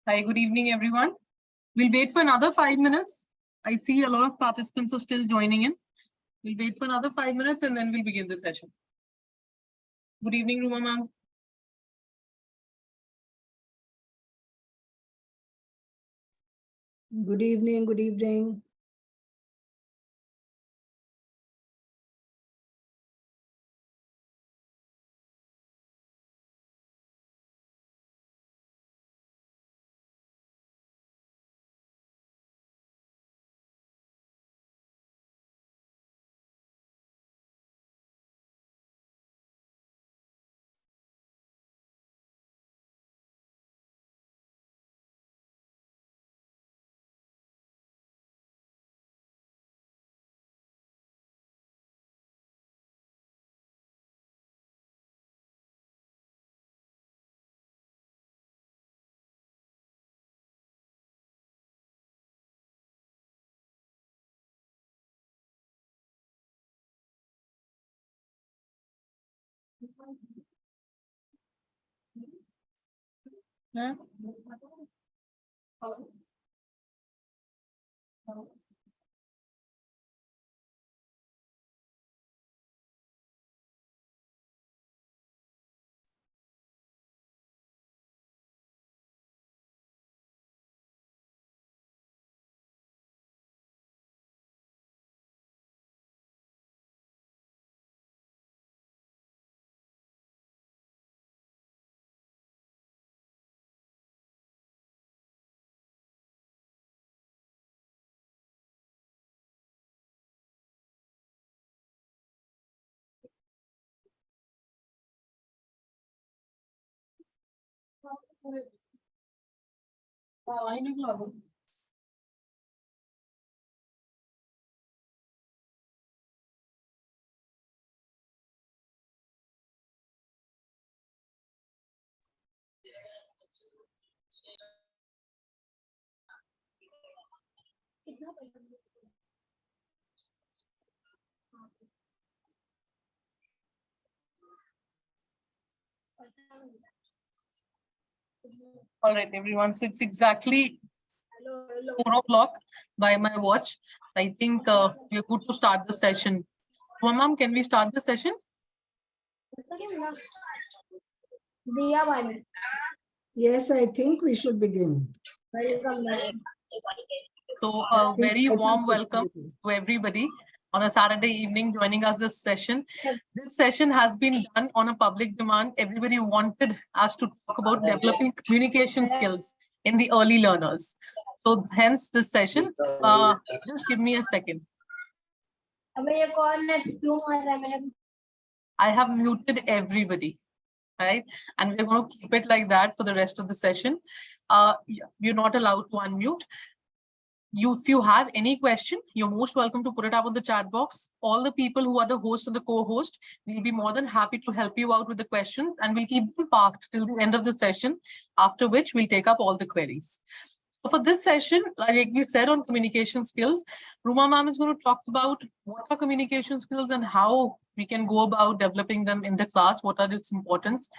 Hi, good evening, everyone. We'll wait for another 5 minutes. I see a lot of participants are still joining in. We'll wait for another 5 minutes and then we'll begin the session. Good evening, Ruma ma'am. Good evening, good evening. Yeah. All right, everyone. So it's exactly 4 o'clock by my watch. I think we're good to start the session. Ruma ma'am, can we start the session? Yes, I think we should begin. So a very I think warm we should welcome begin. to everybody on a Saturday evening joining us this session. This session has been done on a public demand. Everybody wanted us to talk about developing communication skills in the early learners. So hence this session. Just give me a second. I have muted everybody, right? And we're going to keep it like that for the rest of the session. You're not allowed to unmute. If you have any question, you're most welcome to put it up on the chat box. All the people who are the host and the co-host will be more than happy to help you out with the questions, and we'll keep them parked till the end of the session, after which we'll take up all the queries. So for this session, like we said on communication skills, Ruma ma'am is going to talk about what are communication skills and how we can go about developing them in the class, what are its importance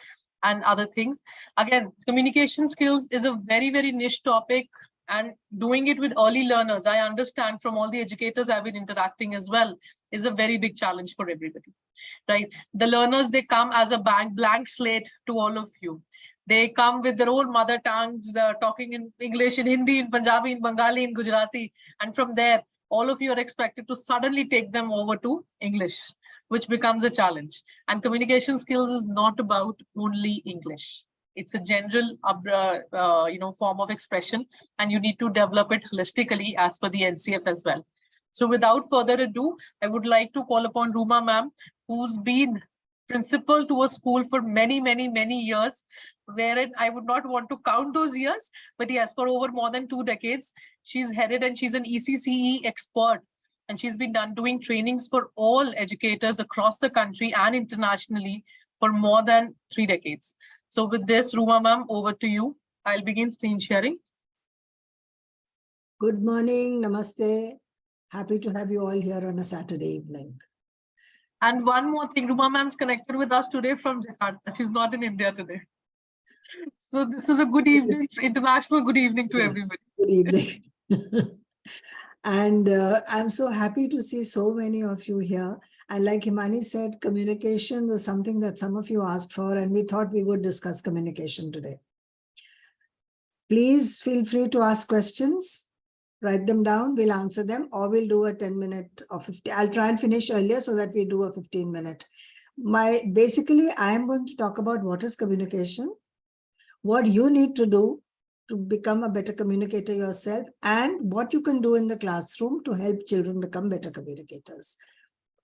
and other things. Again, communication skills is a very, very niche topic, and doing it with early learners, I understand from all the educators I've been interacting as well, is a very big challenge for everybody, right? The learners, they come as a blank slate to all of you. They come with their own mother tongues, talking in English, in Hindi, in Punjabi, in Bengali, in Gujarati. And from there, all of you are expected to suddenly take them over to English, which becomes a challenge. And communication skills is not about only English. It's a general, form of expression, and you need to develop it holistically as per the NCF as well. So without further ado, I would like to call upon Ruma ma'am, who's been principal to a school for many, many, many years, wherein I would not want to count those years, but yes, for over more than 2 decades, she's headed and she's an ECCE expert. And she's been doing trainings for all educators across the country and internationally for more than 3 decades. So with this, Ruma ma'am, over to you. I'll begin screen sharing. Good morning, namaste. Happy to have you all here on a Saturday evening. And one more thing, Ruma ma'am's connected with us today from Jakarta. She's not in India today. So this is a good evening, international good evening to Yes, everybody. good evening. And I'm so happy to see so many of you here. And like Himani said, communication was something that some of you asked for, and we thought we would discuss communication today. Please feel free to ask questions, write them down, we'll answer them, or we'll do a 10-minute or 50. I'll try and finish earlier so that we do a 15-minute. Basically, I am going to talk about what is communication, what you need to do to become a better communicator yourself, and what you can do in the classroom to help children become better communicators.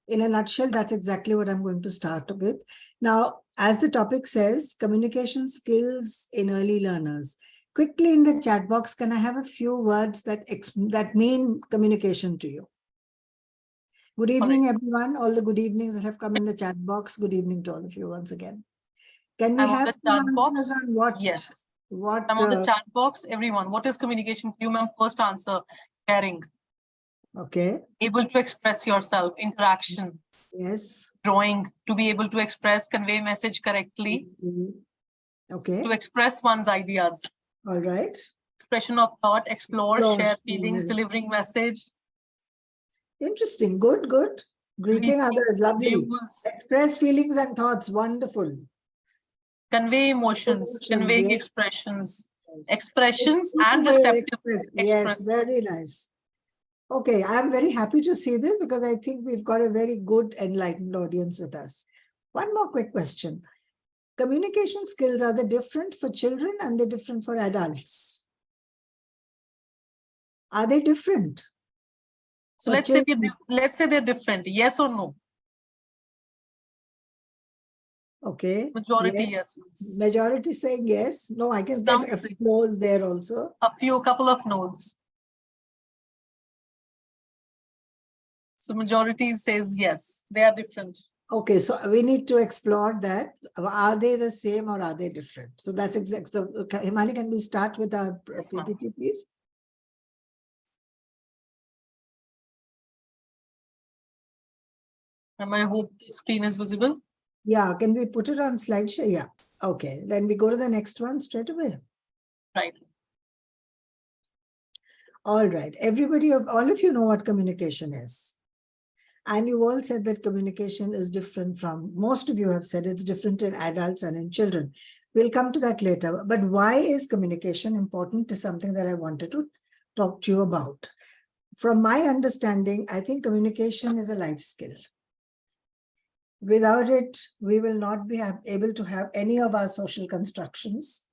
In a nutshell, that's exactly what I'm going to start with. Now, as the topic says, communication skills in early learners. Quickly in the chat box, can I have a few words that mean communication to you? Good evening, everyone. All the good evenings that have come in the chat box. Good evening to all of you once again. Can we I'm on have the some chat box. answers on what? Yes. What? I'm on the chat box. Everyone, what is communication to you, ma'am? First answer, caring. Okay. Able to express yourself, interaction. Yes. Drawing, to be able to express, convey message correctly. Okay. To express one's ideas. All right. Expression of thought, explore, share feelings, Yes. delivering message. Interesting. Good, good. Greeting others. Lovely. Views. Express feelings and thoughts. Wonderful. Convey emotions, conveying yes. expressions. Yes. Expressions and receptive. Yes, very nice. Okay, I'm very happy to see this because I think we've got a very good, enlightened audience with us. One more quick question. Communication skills, are they different for children and they're different for adults? Are they different? So let's say they're different. Yes or no? Okay. Majority yes. Majority saying yes. No, I can get a no's there also. A couple of no's. So majority says yes, they are different. Okay, so we need to explore that. Are they the same or are they different? So that's exact. So Himani, can we start with our PPT, please? And I hope the screen is visible. Yeah, can we put it on slideshow? Yeah. Okay, then we go to the next one straight away. Right. All right, all of you know what communication is. And you all said that communication is different from, most of you have said it's different in adults and in children. We'll come to that later. But why is communication important is something that I wanted to talk to you about. From my understanding, I think communication is a life skill. Without it, we will not be able to have any of our social constructions,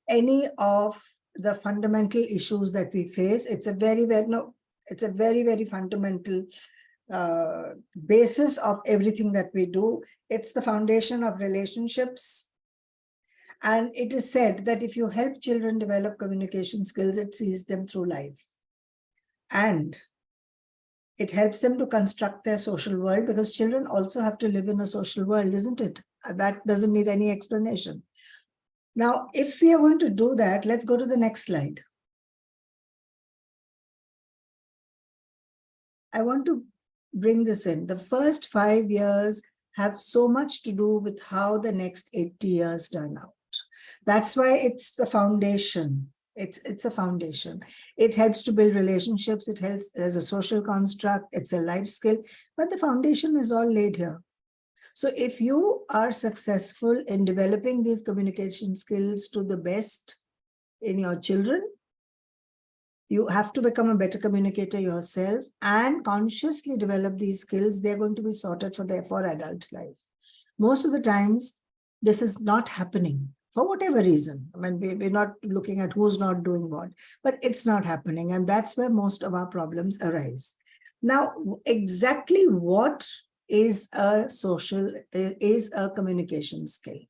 any of the fundamental issues that we face. It's a very, very fundamental basis of everything that we do. It's the foundation of relationships. And it is said that if you help children develop communication skills, it sees them through life. And it helps them to construct their social world, because children also have to live in a social world, isn't it? That doesn't need any explanation. Now, if we are going to do that, let's go to the next slide. I want to bring this in. The first 5 years have so much to do with how the next 80 years turn out. That's why it's the foundation. It's a foundation. It helps to build relationships. It helps as a social construct. It's a life skill, but the foundation is all laid here. So if you are successful in developing these communication skills to the best in your children, you have to become a better communicator yourself and consciously develop these skills. They're going to be sorted for adult life. Most of the times, this is not happening for whatever reason. I mean, we're not looking at who's not doing what, but it's not happening. And that's where most of our problems arise. Now, exactly what is a communication skill?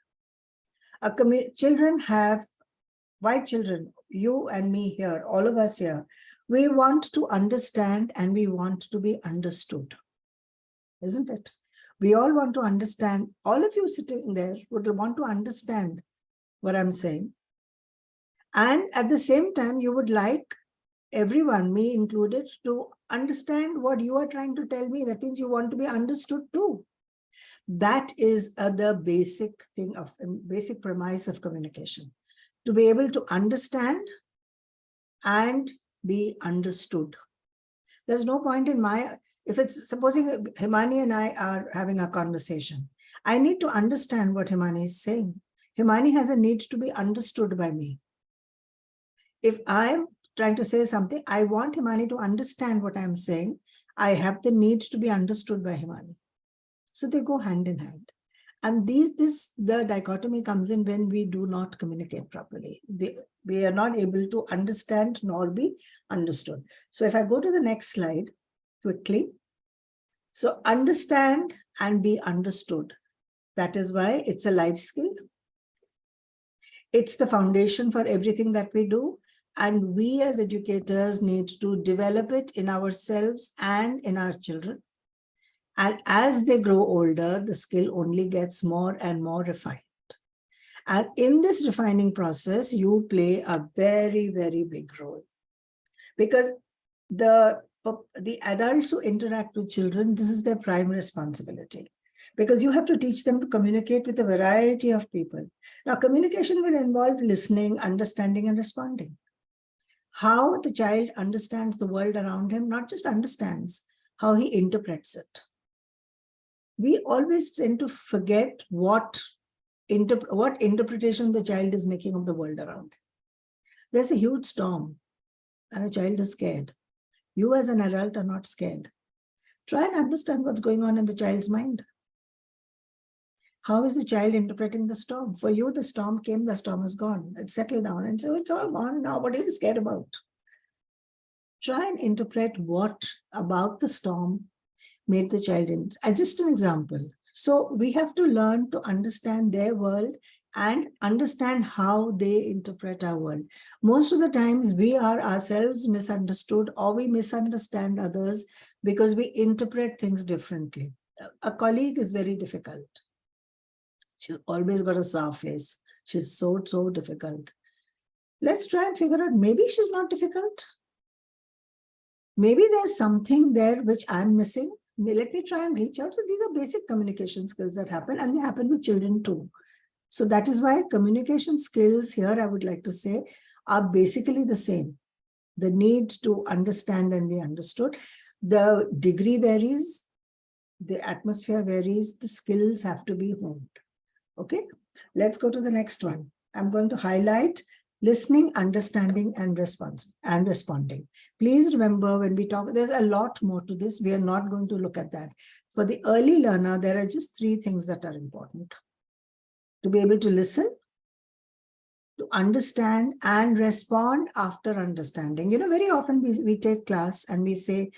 Children have, why children? You and me here, all of us here, we want to understand and we want to be understood, isn't it? We all want to understand. All of you sitting there would want to understand what I'm saying. And at the same time, you would like everyone, me included, to understand what you are trying to tell me. That means you want to be understood too. That is the basic premise of communication. to be able to understand and be understood. There's no point in if it's supposing Himani and I are having a conversation, I need to understand what Himani is saying. Himani has a need to be understood by me. If I'm trying to say something, I want Himani to understand what I'm saying. I have the need to be understood by Himani. So they go hand in hand. And the dichotomy comes in when we do not communicate properly. We are not able to understand nor be understood. So if I go to the next slide quickly. So understand and be understood. That is why it's a life skill. It's the foundation for everything that we do. And we as educators need to develop it in ourselves and in our children. And as they grow older, the skill only gets more and more refined. And in this refining process, you play a very, very big role. Because the adults who interact with children, this is their prime responsibility. Because you have to teach them to communicate with a variety of people. Now, communication will involve listening, understanding, and responding. How the child understands the world around him, not just understands, how he interprets it. We always tend to forget what interpretation the child is making of the world around. There's a huge storm and a child is scared. You as an adult are not scared. Try and understand what's going on in the child's mind. How is the child interpreting the storm? For you, the storm came, the storm is gone. It's settled down. And so it's all gone now. What are you scared about? Try and interpret what about the storm made the child in. Just an example. So we have to learn to understand their world and understand how they interpret our world. Most of the times we are ourselves misunderstood, or we misunderstand others because we interpret things differently. A colleague is very difficult. She's always got a sour face. She's so difficult. Let's try and figure out, maybe she's not difficult. Maybe there's something there which I'm missing. Let me try and reach out. So these are basic communication skills that happen, and they happen with children too. So that is why communication skills here, I would like to say, are basically the same. The need to understand and be understood. The degree varies, the atmosphere varies, the skills have to be honed. Okay, let's go to the next one. I'm going to highlight listening, understanding, and responding. Please remember, when we talk, there's a lot more to this. We are not going to look at that. For the early learner, there are just 3 things that are important. To be able to listen, to understand, and respond after understanding. You know, very often we take class and we say,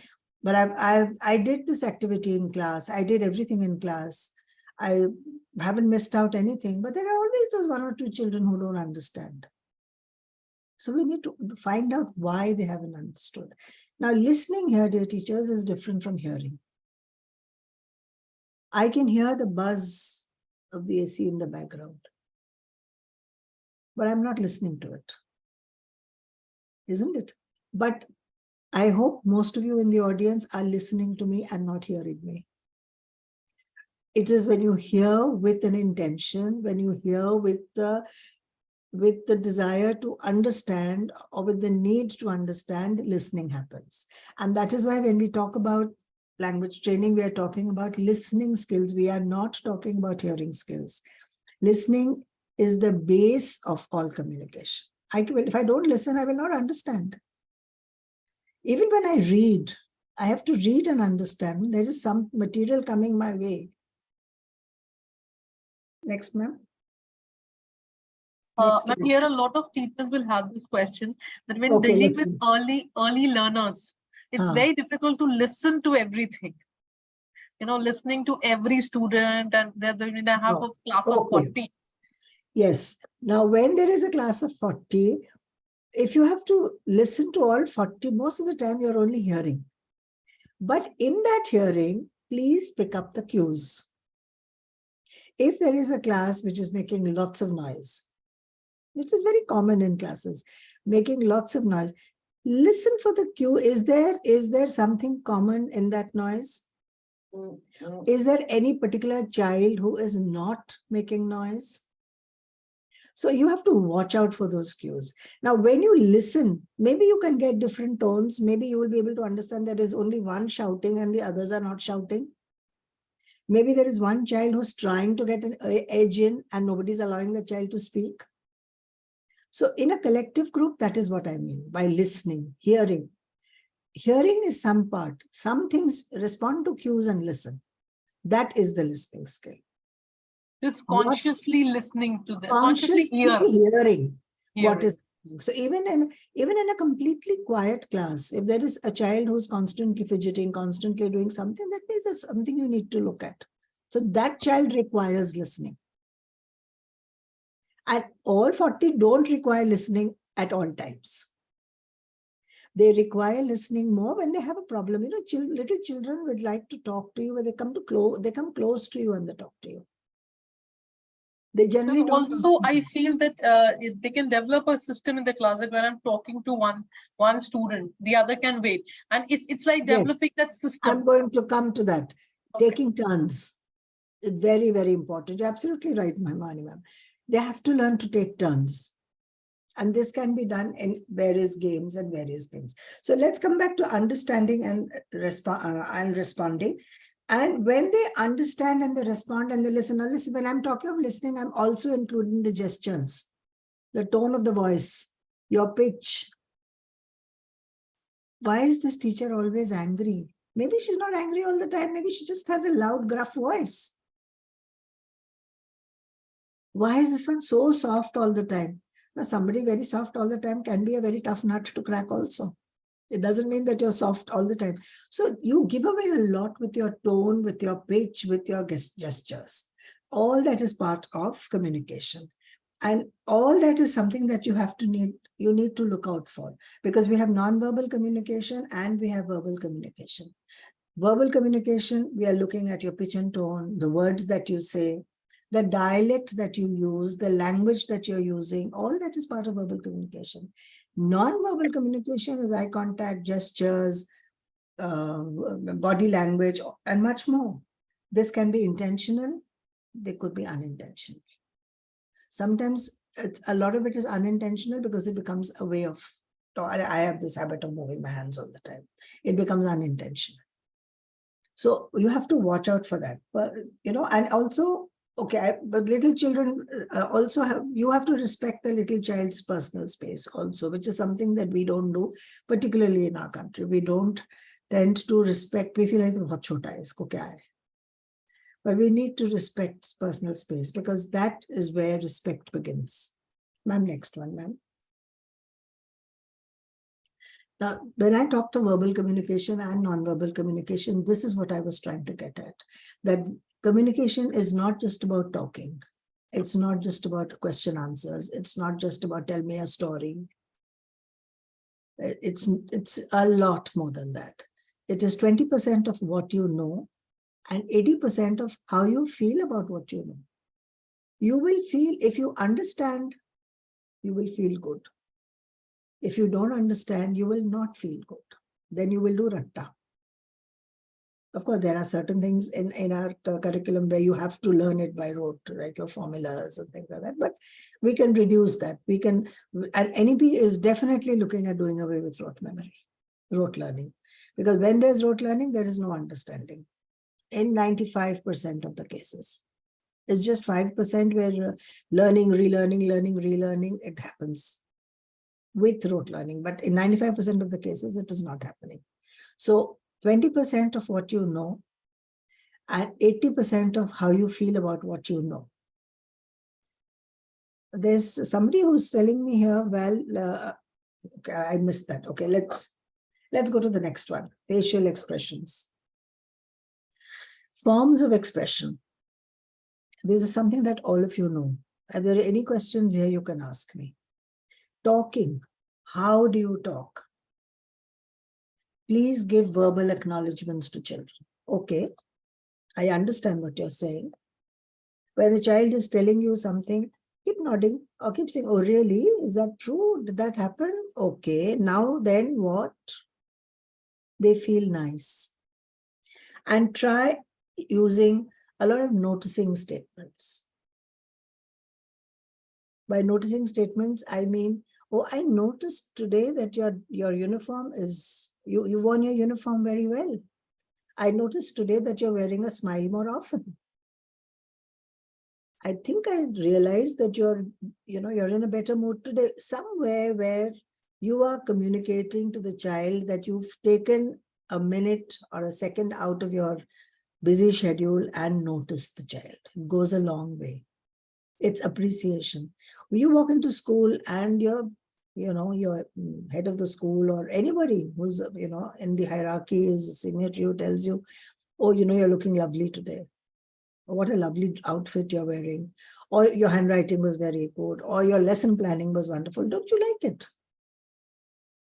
but I did this activity in class. I did everything in class. I haven't missed out anything. But there are always those 1 or 2 children who don't understand. So we need to find out why they haven't understood. Now, listening here, dear teachers, is different from hearing. I can hear the buzz of the AC in the background, but I'm not listening to it. Isn't it? But I hope most of you in the audience are listening to me and not hearing me. It is when you hear with an intention, when you hear with the desire to understand, or with the need to understand, listening happens. And that is why when we talk about language training, we are talking about listening skills. We are not talking about hearing skills. Listening is the base of all communication. If I don't listen, I will not understand. Even when I read, I have to read and understand. There is some material coming my way. Next, ma'am. Here a lot of teachers will have this question that when dealing with early learners, it's very difficult to listen to everything. You know, listening to every student, and they have a class of 40. Yes. Now, when there is a class of 40, if you have to listen to all 40, most of the time you're only hearing. But in that hearing, please pick up the cues. If there is a class which is making lots of noise, which is very common in classes, making lots of noise, listen for the cue. Is there something common in that noise? Is there any particular child who is not making noise? So you have to watch out for those cues. Now, when you listen, maybe you can get different tones. Maybe you will be able to understand there is only one shouting and the others are not shouting. Maybe there is one child who's trying to get an edge in and nobody's allowing the child to speak. So in a collective group, that is what I mean by listening, hearing. Hearing is some part. Some things respond to cues and listen. That is the listening skill. It's consciously listening to them, consciously hearing what is. So even in a completely quiet class, if there is a child who's constantly fidgeting, constantly doing something, that means there's something you need to look at. So that child requires listening. And all 40 don't require listening at all times. They require listening more when they have a problem. You know, little children would like to talk to you when they come close to you and they talk to you. They generally don't. Also, I feel that they can develop a system in the class that when I'm talking to one student, the other can wait. And it's like developing that system. I'm going to come to that. Okay. Taking turns. Very, very important. You're absolutely right, Mahimani ma'am. They have to learn to take turns. And this can be done in various games and various things. So let's come back to understanding and responding. And when they understand and they respond and they listen, now listen, when I'm talking of listening, I'm also including the gestures, the tone of the voice, your pitch. Why is this teacher always angry? Maybe she's not angry all the time. Maybe she just has a loud, gruff voice. Why is this one so soft all the time? Now, somebody very soft all the time can be a very tough nut to crack also. It doesn't mean that you're soft all the time. So you give away a lot with your tone, with your pitch, with your gestures. All that is part of communication. And all that is something that you need to look out for, because we have non-verbal communication and we have verbal communication. Verbal communication, we are looking at your pitch and tone, the words that you say, the dialect that you use, the language that you're using, all that is part of verbal communication. Non-verbal communication is eye contact, gestures, body language, and much more. This can be intentional. They could be unintentional. Sometimes a lot of it is unintentional because it becomes a way of, I have this habit of moving my hands all the time. It becomes unintentional. So you have to watch out for that. But, and also, okay, but little children you have to respect the little child's personal space also, which is something that we don't do, particularly in our country. We don't tend to respect, we feel like, bahut chota hai, isko kya hai? But we need to respect personal space, because that is where respect begins. Ma'am, next one, ma'am. Now, when I talked of verbal communication and non-verbal communication, this is what I was trying to get at. That communication is not just about talking. It's not just about question answers. It's not just about tell me a story. It's a lot more than that. It is 20% of what you know and 80% of how you feel about what you know. You will feel, if you understand, you will feel good. If you don't understand, you will not feel good. Then you will do ratta. Of course, there are certain things in our curriculum where you have to learn it by rote, like your formulas and things like that. But we can reduce that. We can, and NEP is definitely looking at doing away with rote memory, rote learning. Because when there's rote learning, there is no understanding. In 95% of the cases. It's just 5% where learning, relearning, it happens with rote learning. But in 95% of the cases, it is not happening. So 20% of what you know and 80% of how you feel about what you know. There's somebody who's telling me here, well, okay, I missed that. Okay, let's go to the next one. Facial expressions. Forms of expression. This is something that all of you know. If there are any questions here, you can ask me. Talking. How do you talk? Please give verbal acknowledgements to children. Okay, I understand what you're saying. When the child is telling you something, keep nodding or keep saying, oh, really? Is that true? Did that happen? Okay, now then what? They feel nice. And try using a lot of noticing statements. By noticing statements, I mean, oh, I noticed today that your uniform is, you worn your uniform very well. I noticed today that you're wearing a smile more often. I think I realized that you're in a better mood today. Somewhere where you are communicating to the child that you've taken a minute or a second out of your busy schedule and noticed the child. It goes a long way. It's appreciation. When you walk into school and your head of the school or anybody who's, in the hierarchy is senior to you tells you, oh, you're looking lovely today. What a lovely outfit you're wearing. Or your handwriting was very good. Or your lesson planning was wonderful. Don't you like it?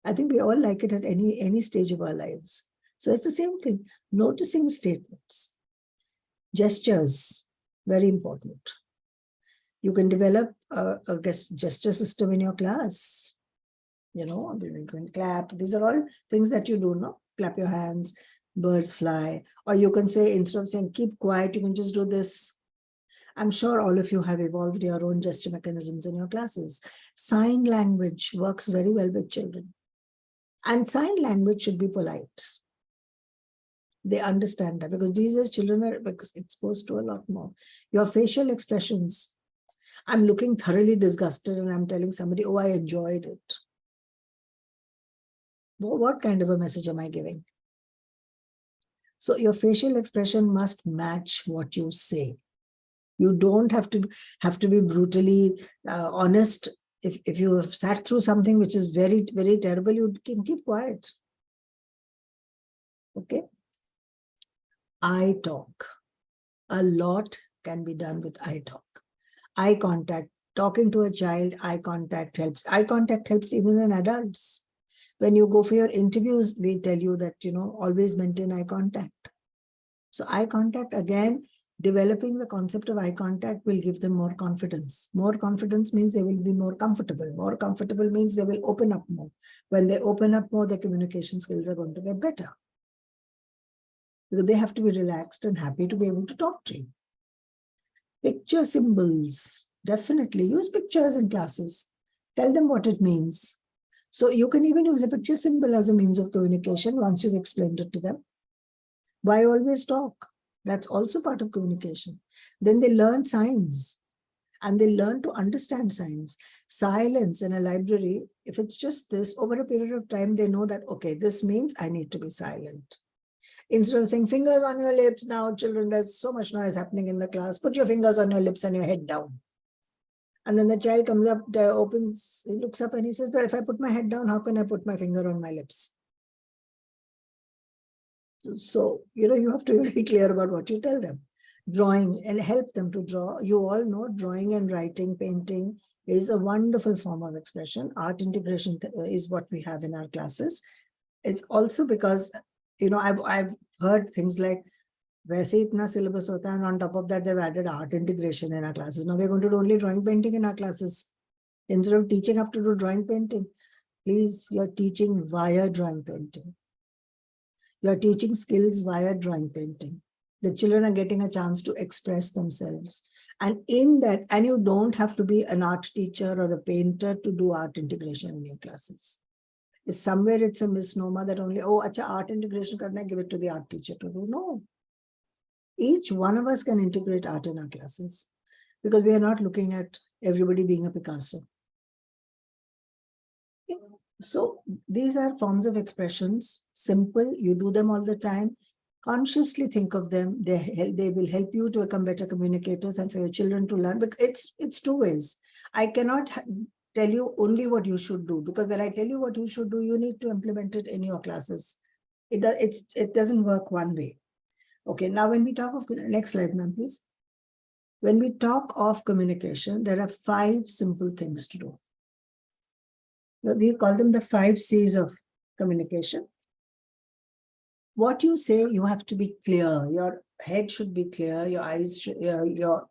I think we all like it at any stage of our lives. So it's the same thing. Noticing statements. Gestures, very important. You can develop a gesture system in your class. You can clap. These are all things that you do, no? Clap your hands, birds fly. Or you can say, instead of saying, keep quiet, you can just do this. I'm sure all of you have evolved your own gesture mechanisms in your classes. Sign language works very well with children. And sign language should be polite. They understand that because these children are exposed to a lot more. Your facial expressions. I'm looking thoroughly disgusted and I'm telling somebody, oh, I enjoyed it. What kind of a message am I giving? So your facial expression must match what you say. You don't have to be brutally honest. If you have sat through something which is very, very terrible, you can keep quiet. Okay. Eye talk. A lot can be done with eye talk. Eye contact. Talking to a child, eye contact helps. Eye contact helps even in adults. When you go for your interviews, we tell you that, always maintain eye contact. So eye contact, again, developing the concept of eye contact will give them more confidence. More confidence means they will be more comfortable. More comfortable means they will open up more. When they open up more, their communication skills are going to get better. Because they have to be relaxed and happy to be able to talk to you. Picture symbols. Definitely use pictures in classes. Tell them what it means. So you can even use a picture symbol as a means of communication once you've explained it to them. Why always talk? That's also part of communication. Then they learn signs and they learn to understand signs. Silence in a library, if it's just this, over a period of time, they know that, okay, this means I need to be silent. Instead of saying fingers on your lips, now children, there's so much noise happening in the class. Put your fingers on your lips and your head down. And then the child comes up, opens, he looks up and he says, but if I put my head down, how can I put my finger on my lips? So, you have to be very clear about what you tell them. Drawing and help them to draw. You all know drawing and writing, painting is a wonderful form of expression. Art integration is what we have in our classes. It's also because, I've heard things like, वैसे इतना syllabus होता है, and on top of that, they've added art integration in our classes. Now we're going to do only drawing painting in our classes. Instead of teaching have to do drawing painting, please, you're teaching via drawing painting. You're teaching skills via drawing painting. The children are getting a chance to express themselves. And in that, and you don't have to be an art teacher or a painter to do art integration in your classes. Somewhere it's a misnomer that only, oh, acha, art integration karna, give it to the art teacher to do. No. Each one of us can integrate art in our classes because we are not looking at everybody being a Picasso. So these are forms of expressions, simple, you do them all the time, consciously think of them, they will help you to become better communicators and for your children to learn. But it's two ways. I cannot tell you only what you should do, because when I tell you what you should do, you need to implement it in your classes. It doesn't work one way. Okay, now when we talk of, next slide, ma'am, please. When we talk of communication, there are 5 simple things to do. We call them the 5 C's of communication. What you say, you have to be clear. Your head should be clear. Your eyes, your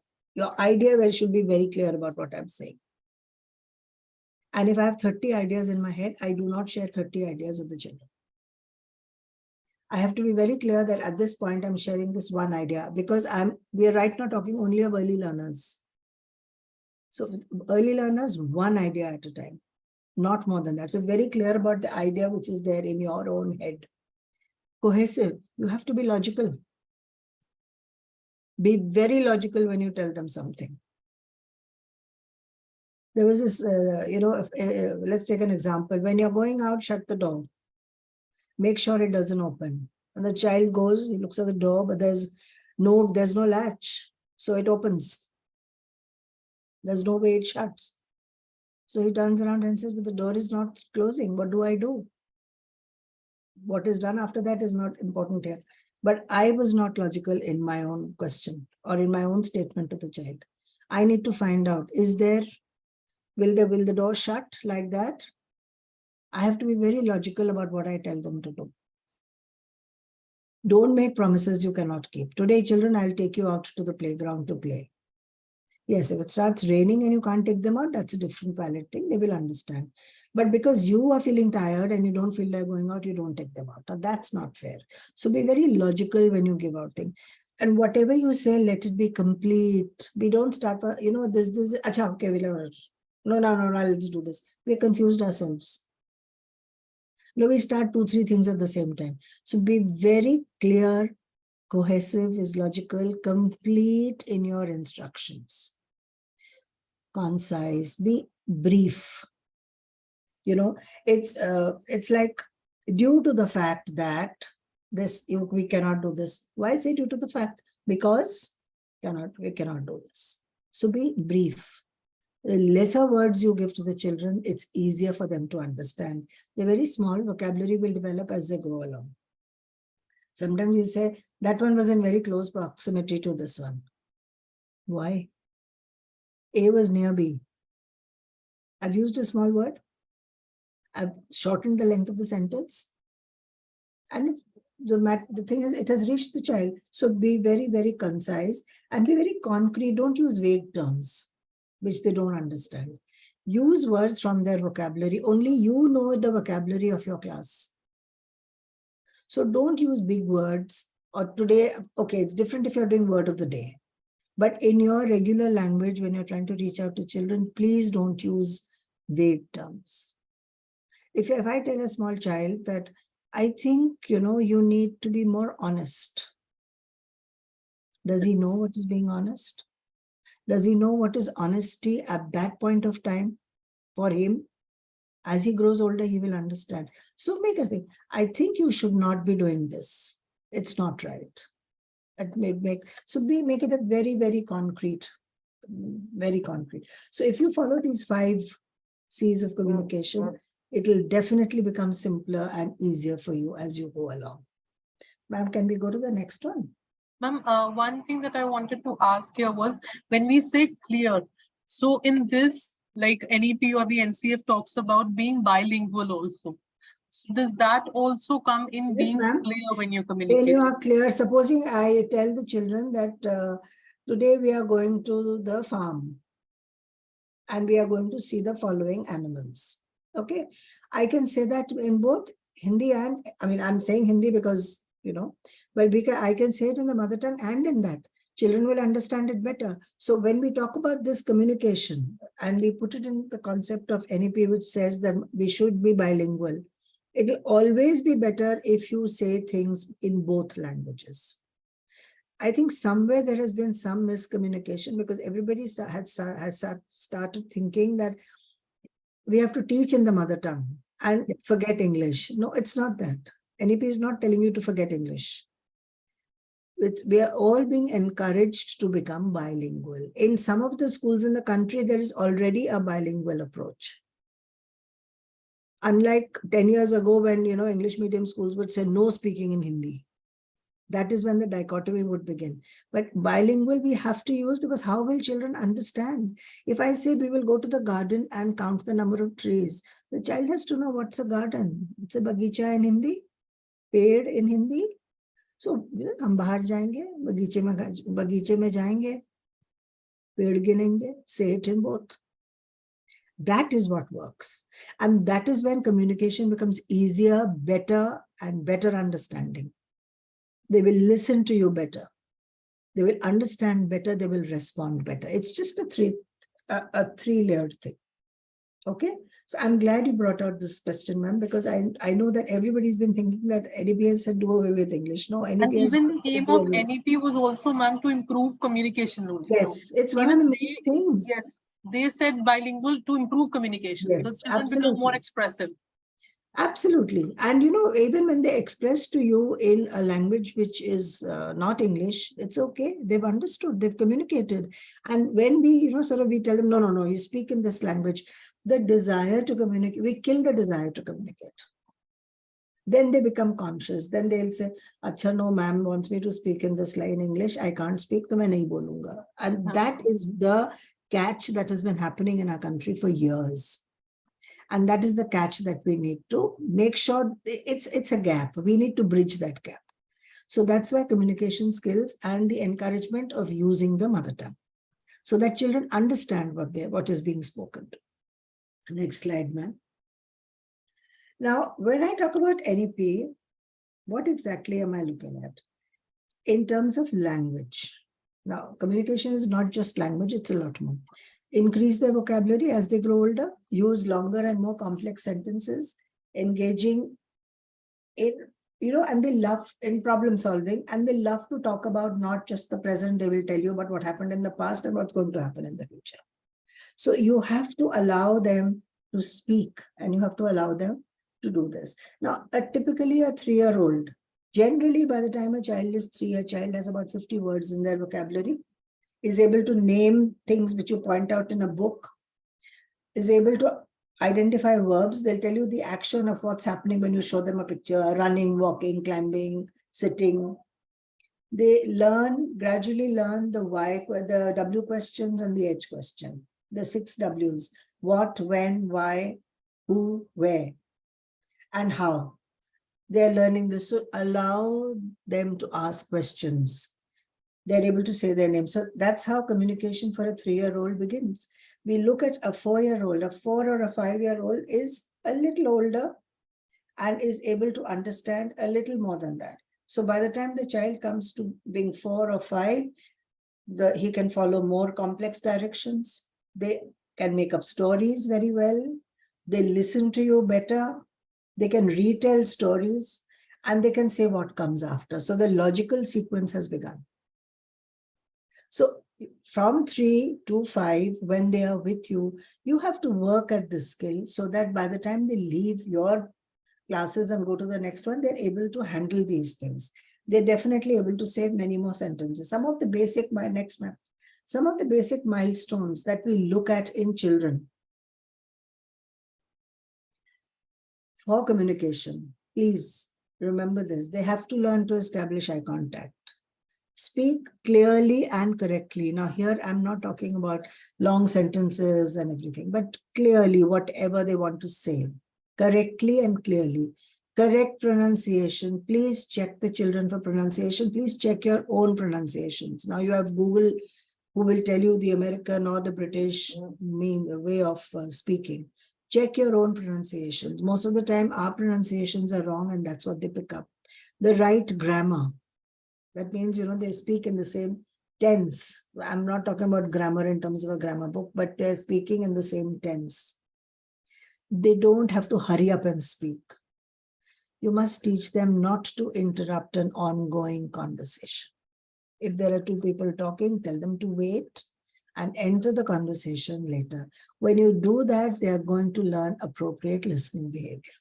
idea should be very clear about what I'm saying. And if I have 30 ideas in my head, I do not share 30 ideas with the children. I have to be very clear that at this point, I'm sharing this one idea because we are right now talking only of early learners. So with early learners, one idea at a time, not more than that. So very clear about the idea which is there in your own head. Cohesive, you have to be logical. Be very logical when you tell them something. There was this, let's take an example. When you're going out, shut the door. Make sure it doesn't open. And the child goes, he looks at the door, but there's no latch. So it opens. There's no way it shuts. So he turns around and says, but the door is not closing. What do I do? What is done after that is not important here. But I was not logical in my own question or in my own statement to the child. I need to find out, will the door shut like that? I have to be very logical about what I tell them to do. Don't make promises you cannot keep. Today, children, I'll take you out to the playground to play. Yes, if it starts raining and you can't take them out, that's a different valid thing. They will understand. But because you are feeling tired and you don't feel like going out, you don't take them out. Now, that's not fair. So be very logical when you give out things. And whatever you say, let it be complete. We don't start, this, acha, okay, no, let's do this. We're confused ourselves. No, we start 2-3 things at the same time. So be very clear, cohesive, is logical, complete in your instructions. Concise, be brief. It's like due to the fact that we cannot do this. Why say due to the fact? Because we cannot do this. So be brief. The lesser words you give to the children, it's easier for them to understand. The very small vocabulary will develop as they go along. Sometimes you say, that one was in very close proximity to this one. Why? A was near B. I've used a small word. I've shortened the length of the sentence. And the thing is, it has reached the child. So be very, very concise and be very concrete. Don't use vague terms, which they don't understand. Use words from their vocabulary. Only you know the vocabulary of your class. So don't use big words. Or today, okay, it's different if you're doing word of the day. But in your regular language, when you're trying to reach out to children, please don't use vague terms. If I tell a small child that I think, you need to be more honest. Does he know what is being honest? Does he know what is honesty at that point of time for him? As he grows older, he will understand. So make a thing. I think you should not be doing this. It's not right. Make it a very, very concrete, very concrete. So if you follow these 5 C's of communication, it will definitely become simpler and easier for you as you go along. Ma'am, can we go to the next one? Ma'am, one thing that I wanted to ask here was, when we say clear, so in this, like NEP or the NCF talks about being bilingual also. So does that also come in Yes, being ma'am. clear when you When communicate? you are clear, supposing I tell the children that today we are going to the farm and we are going to see the following animals. Okay, I can say that in both Hindi and, I'm saying Hindi because, but I can say it in the mother tongue and in that. Children will understand it better. So when we talk about this communication and we put it in the concept of NEP, which says that we should be bilingual, it will always be better if you say things in both languages. I think somewhere there has been some miscommunication because everybody has started thinking that we have to teach in the mother tongue and forget English. No, it's not that. NEP is not telling you to forget English. We are all being encouraged to become bilingual. In some of the schools in the country, there is already a bilingual approach. Unlike 10 years ago when, English medium schools would say no speaking in Hindi. That is when the dichotomy would begin. But bilingual we have to use because how will children understand? If I say we will go to the garden and count the number of trees, the child has to know what's a garden. It's a bagicha in Hindi, पेड़ in Hindi. So हम बाहर जाएंगे, बगीचे में जाएंगे, पेड़ गिनेंगे, say it in both. That is what works. And that is when communication becomes easier, better, and better understanding. They will listen to you better. They will understand better. They will respond better. It's just a a three-layered thing. Okay, so I'm glad you brought out this question, ma'am, because I know that everybody's been thinking that NEP said do away with English. No, And NEP has even the said aim do of away. NEP was also, ma'am, to improve communication only. Yes, it's one of Even the main things. yes, they said bilingual to improve communication. The Yes, children become more absolutely. expressive. Absolutely. And you know, even when they express to you in a language which is not English, it's okay. They've understood, they've communicated. And when we, you know, sort of we tell them, no, no, no, you speak in this language, the desire to communicate, we kill the desire to communicate. Then they become conscious. Then they'll say, Acha, no, ma'am wants me to speak in this line in English. I can't speak, to main nahi bolunga. And that is the catch that has been happening in our country for years. And that is the catch that we need to make sure it's a gap. We need to bridge that gap. So that's why communication skills and the encouragement of using the mother tongue, so that children understand what is being spoken to. Next slide, ma'am. Now, when I talk about NEP, what exactly am I looking at? In terms of language. Now, communication is not just language, it's a lot more. Increase their vocabulary as they grow older, use longer and more complex sentences, engaging in, you know, and they love in problem solving, and they love to talk about not just the present, they will tell you about what happened in the past and what's going to happen in the future. So you have to allow them to speak, and you have to allow them to do this. Now, typically a 3-year-old, generally by the time a child is 3, a child has about 50 words in their vocabulary, is able to name things which you point out in a book, is able to identify verbs. They'll tell you the action of what's happening when you show them a picture, running, walking, climbing, sitting. They gradually learn the W questions and the H question, the 6 W's: what, when, why, who, where, and how. They're learning this, so allow them to ask questions. They're able to say their name. So that's how communication for a 3-year-old begins. We look at a 4-year-old, a 4 or a 5-year-old is a little older and is able to understand a little more than that. So by the time the child comes to being 4 or 5, he can follow more complex directions. They can make up stories very well. They listen to you better. They can retell stories, and they can say what comes after. So the logical sequence has begun. So from 3 to 5, when they are with you, you have to work at this skill so that by the time they leave your classes and go to the next one, they're able to handle these things. They're definitely able to say many more sentences. Some of the basic milestones that we look at in children for communication, please remember this. They have to learn to establish eye contact. Speak clearly and correctly. Now here, I'm not talking about long sentences and everything, but clearly whatever they want to say, correctly and clearly. Correct pronunciation. Please check the children for pronunciation. Please check your own pronunciations. Now you have Google, who will tell you the American or the British way of speaking. Check your own pronunciations. Most of the time, our pronunciations are wrong, and that's what they pick up. The right grammar. That means, you know, they speak in the same tense. I'm not talking about grammar in terms of a grammar book, but they're speaking in the same tense. They don't have to hurry up and speak. You must teach them not to interrupt an ongoing conversation. If there are 2 people talking, tell them to wait and enter the conversation later. When you do that, they are going to learn appropriate listening behavior.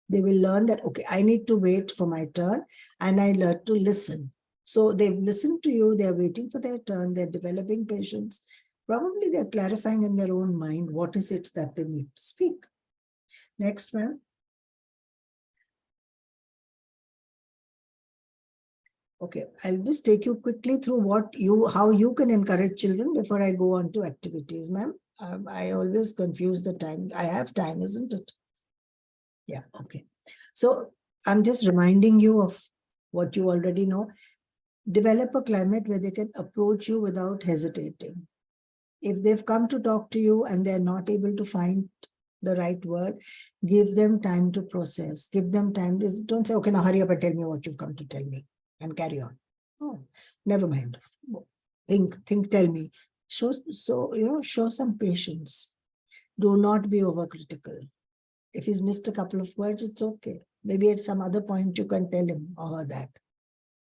They will learn that, okay, I need to wait for my turn, and I learn to listen. So they've listened to you, they're waiting for their turn, they're developing patience. Probably they're clarifying in their own mind what is it that they need to speak. Next, ma'am. Okay, I'll just take you quickly through how you can encourage children before I go on to activities, ma'am. I always confuse the time. I have time, isn't it? Yeah, okay. So I'm just reminding you of what you already know. Develop a climate where they can approach you without hesitating. If they've come to talk to you and they're not able to find the right word, give them time to process. Give them time. Don't say, okay, now hurry up and tell me what you've come to tell me, and carry on. Oh, never mind. Think, tell me. Show some patience. Do not be overcritical. If he's missed a couple of words, it's okay. Maybe at some other point you can tell him or her that.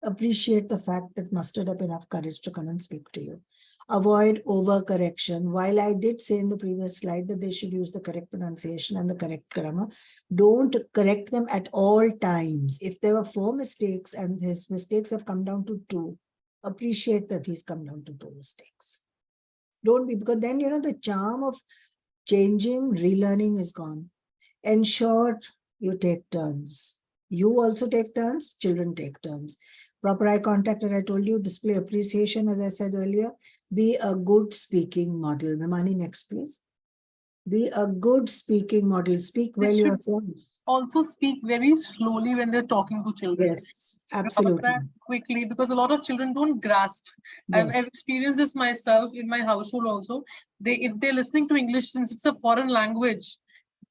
Appreciate the fact that mustered up enough courage to come and speak to you. Avoid overcorrection. While I did say in the previous slide that they should use the correct pronunciation and the correct grammar, don't correct them at all times. If there were 4 mistakes and his mistakes have come down to 2, appreciate that he's come down to 2 mistakes. Don't be, because then, the charm of changing, relearning is gone. Ensure you take turns. You also take turns, children take turns. Proper eye contact, as I told you, display appreciation, as I said earlier. Be a good speaking model. Memani, next, please. Be a good speaking model. Speak well yourself. Also speak very slowly when they're talking to children. Yes, absolutely. Quickly, because a lot of children don't grasp. Yes. I've experienced this myself in my household also. If they're listening to English, since it's a foreign language,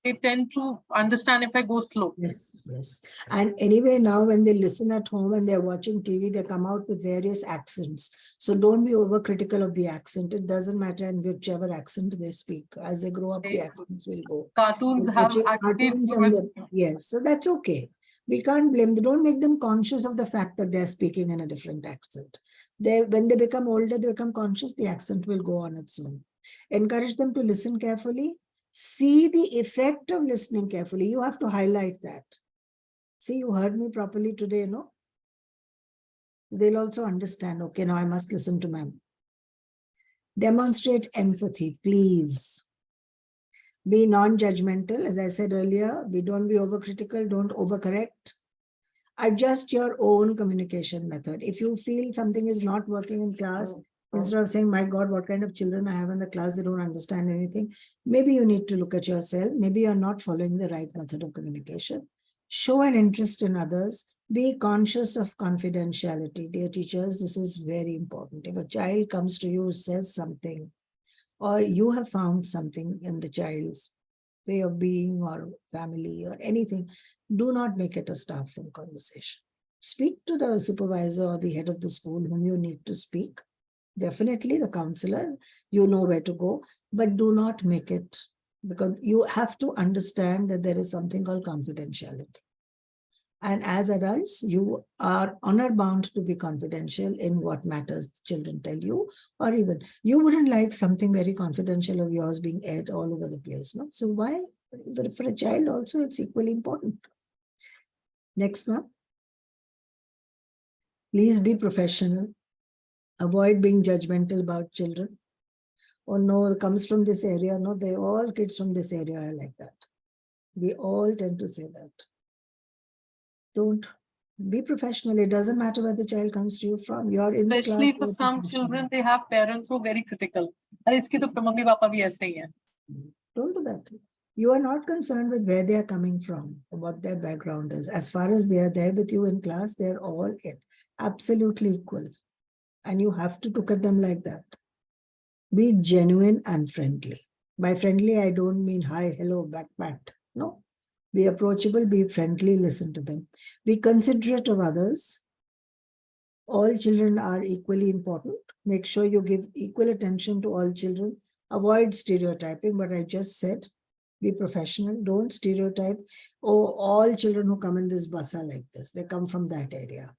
they tend to understand if I go slow. Yes, yes. And anyway, now when they listen at home and they're watching TV, they come out with various accents. So don't be overcritical of the accent. It doesn't matter in whichever accent they speak. As they grow up, the accents will go. Cartoons have cartoons yes, so that's okay. We can't blame them. Don't make them conscious of the fact that they're speaking in a different accent. When they become older, they become conscious, the accent will go on its own. Encourage them to listen carefully. See the effect of listening carefully. You have to highlight that. See, you heard me properly today, no? They'll also understand, okay, now I must listen to ma'am. Demonstrate empathy, please. Be non-judgmental. As I said earlier, don't be overcritical, don't overcorrect. Adjust your own communication method. If you feel something is not working in class, instead of saying, my God, what kind of children I have in the class, they don't understand anything. Maybe you need to look at yourself. Maybe you're not following the right method of communication. Show an interest in others. Be conscious of confidentiality. Dear teachers, this is very important. If a child comes to you, says something, or you have found something in the child's way of being or family or anything, do not make it a staff room conversation. Speak to the supervisor or the head of the school whom you need to speak. Definitely the counselor, you know where to go, but do not make it, because you have to understand that there is something called confidentiality. And as adults, you are honor bound to be confidential in what matters children tell you, or even you wouldn't like something very confidential of yours being aired all over the place. No? So why? But for a child also, it's equally important. Next one. Please be professional. Avoid being judgmental about children. Oh no, it comes from this area. No, they all kids from this area are like that. We all tend to say that. Don't be professional. It doesn't matter where the child comes to you from. You're in Especially the for class. some children, they have parents who are very critical. Don't do that. You are not concerned with where they are coming from, or what their background is. As far as they are there with you in class, they're all absolutely equal. And you have to look at them like that. Be genuine and friendly. By friendly, I don't mean hi, hello, back, pat. No. Be approachable, be friendly, listen to them. Be considerate of others. All children are equally important. Make sure you give equal attention to all children. Avoid stereotyping, what I just said. Be professional. Don't stereotype. Oh, all children who come in this bus are like this. They come from that area.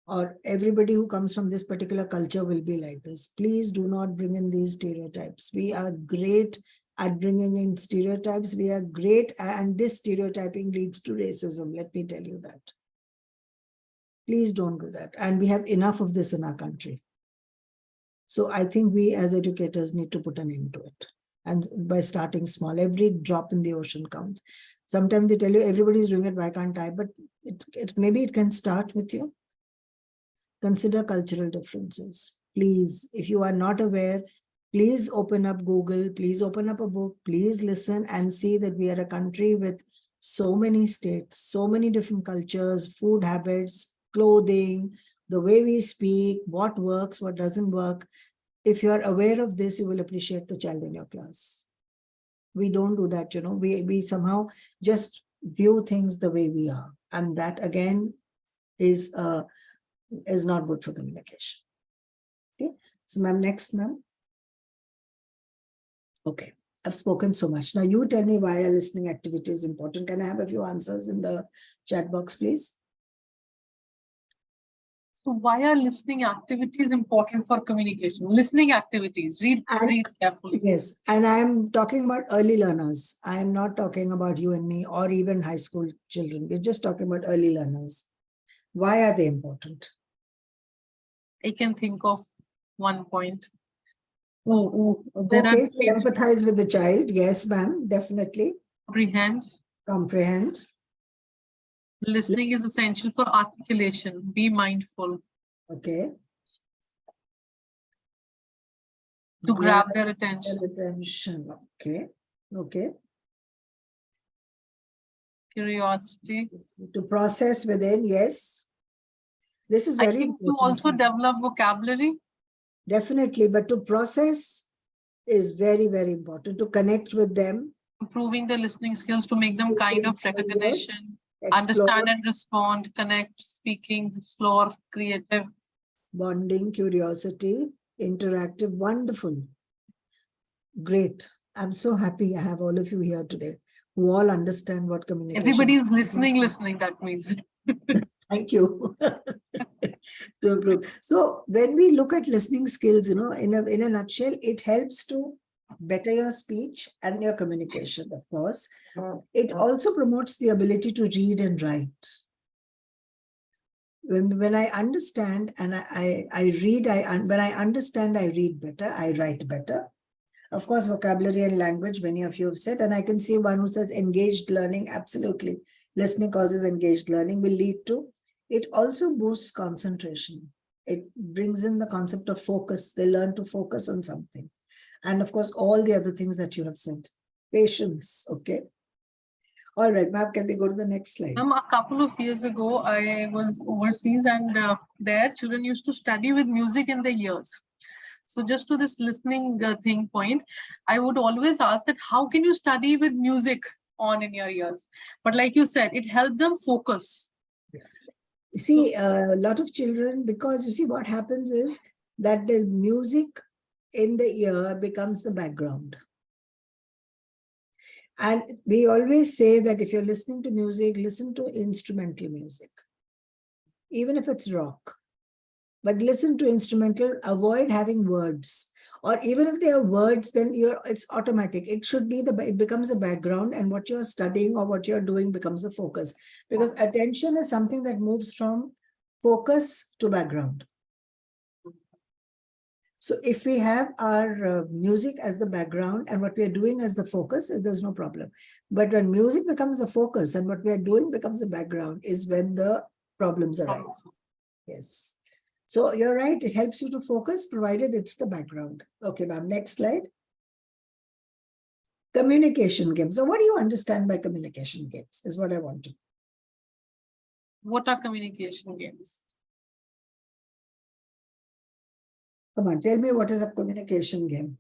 Or everybody who comes from this particular culture will be like this. Please do not bring in these stereotypes. We are great at bringing in stereotypes. We are great, and this stereotyping leads to racism. Let me tell you that. Please don't do that. And we have enough of this in our country. So I think we as educators need to put an end to it. And by starting small, every drop in the ocean counts. Sometimes they tell you everybody's doing it, why can't I? But maybe it can start with you. Consider cultural differences. Please, if you are not aware, please open up Google, please open up a book, please listen and see that we are a country with so many states, so many different cultures, food habits, clothing, the way we speak, what works, what doesn't work. If you are aware of this, you will appreciate the child in your class. We don't do that, we somehow just view things the way we are. And that again is not good for communication. Okay, so ma'am, next ma'am. Okay, I've spoken so much. Now you tell me why a listening activity is important. Can I have a few answers in the chat box, please? So why are listening activities important for communication? Listening activities, read carefully. Yes, and I'm talking about early learners. I'm not talking about you and me or even high school children. We're just talking about early learners. Why are they important? I can think of one point. There Okay, are so empathize with the child. Yes, ma'am, definitely. comprehend. Comprehend. Listening is essential for articulation. Be mindful. Okay. To grab their attention. Attention. Okay. Okay. Curiosity. To process within, yes. This is I very think to important. also develop vocabulary. Definitely, but to process is very, very important. To connect with them. Improving the listening skills to make them kind of recognition, yes. Understand and respond, connect, speaking, explore, creative. Bonding, curiosity, interactive, wonderful. Great. I'm so happy I have all of you here today who all understand what communication is. Everybody is listening, that means. Thank you. To improve. So when we look at listening skills, in a nutshell, it helps to better your speech and your communication, of course. It also promotes the ability to read and write. When I understand and I read, when I understand, I read better, I write better. Of course, vocabulary and language, many of you have said, and I can see one who says engaged learning, absolutely. Listening causes engaged learning, will lead to. It also boosts concentration. It brings in the concept of focus. They learn to focus on something. And of course, all the other things that you have said. Patience, okay. All right, ma'am, can we go to the next slide? A couple of years ago, I was overseas and there children used to study with music in their ears. So just to this listening thing point, I would always ask that how can you study with music on in your ears? But like you said, it helped them focus. You see, a lot of children, because you see what happens is that the music in the ear becomes the background. And we always say that if you're listening to music, listen to instrumental music, even if it's rock. But listen to instrumental, avoid having words. Or even if there are words, then it's automatic. It should be it becomes a background, and what you're studying or what you're doing becomes a focus. Because attention is something that moves from focus to background. So if we have our music as the background and what we are doing as the focus, there's no problem. But when music becomes a focus and what we are doing becomes a background is when the problems arise. Yes. So you're right. It helps you to focus, provided it's the background. Okay, ma'am. Next slide. Communication games. So what do you understand by communication games is what I want to. What are communication games? Come on, tell me what is a communication game.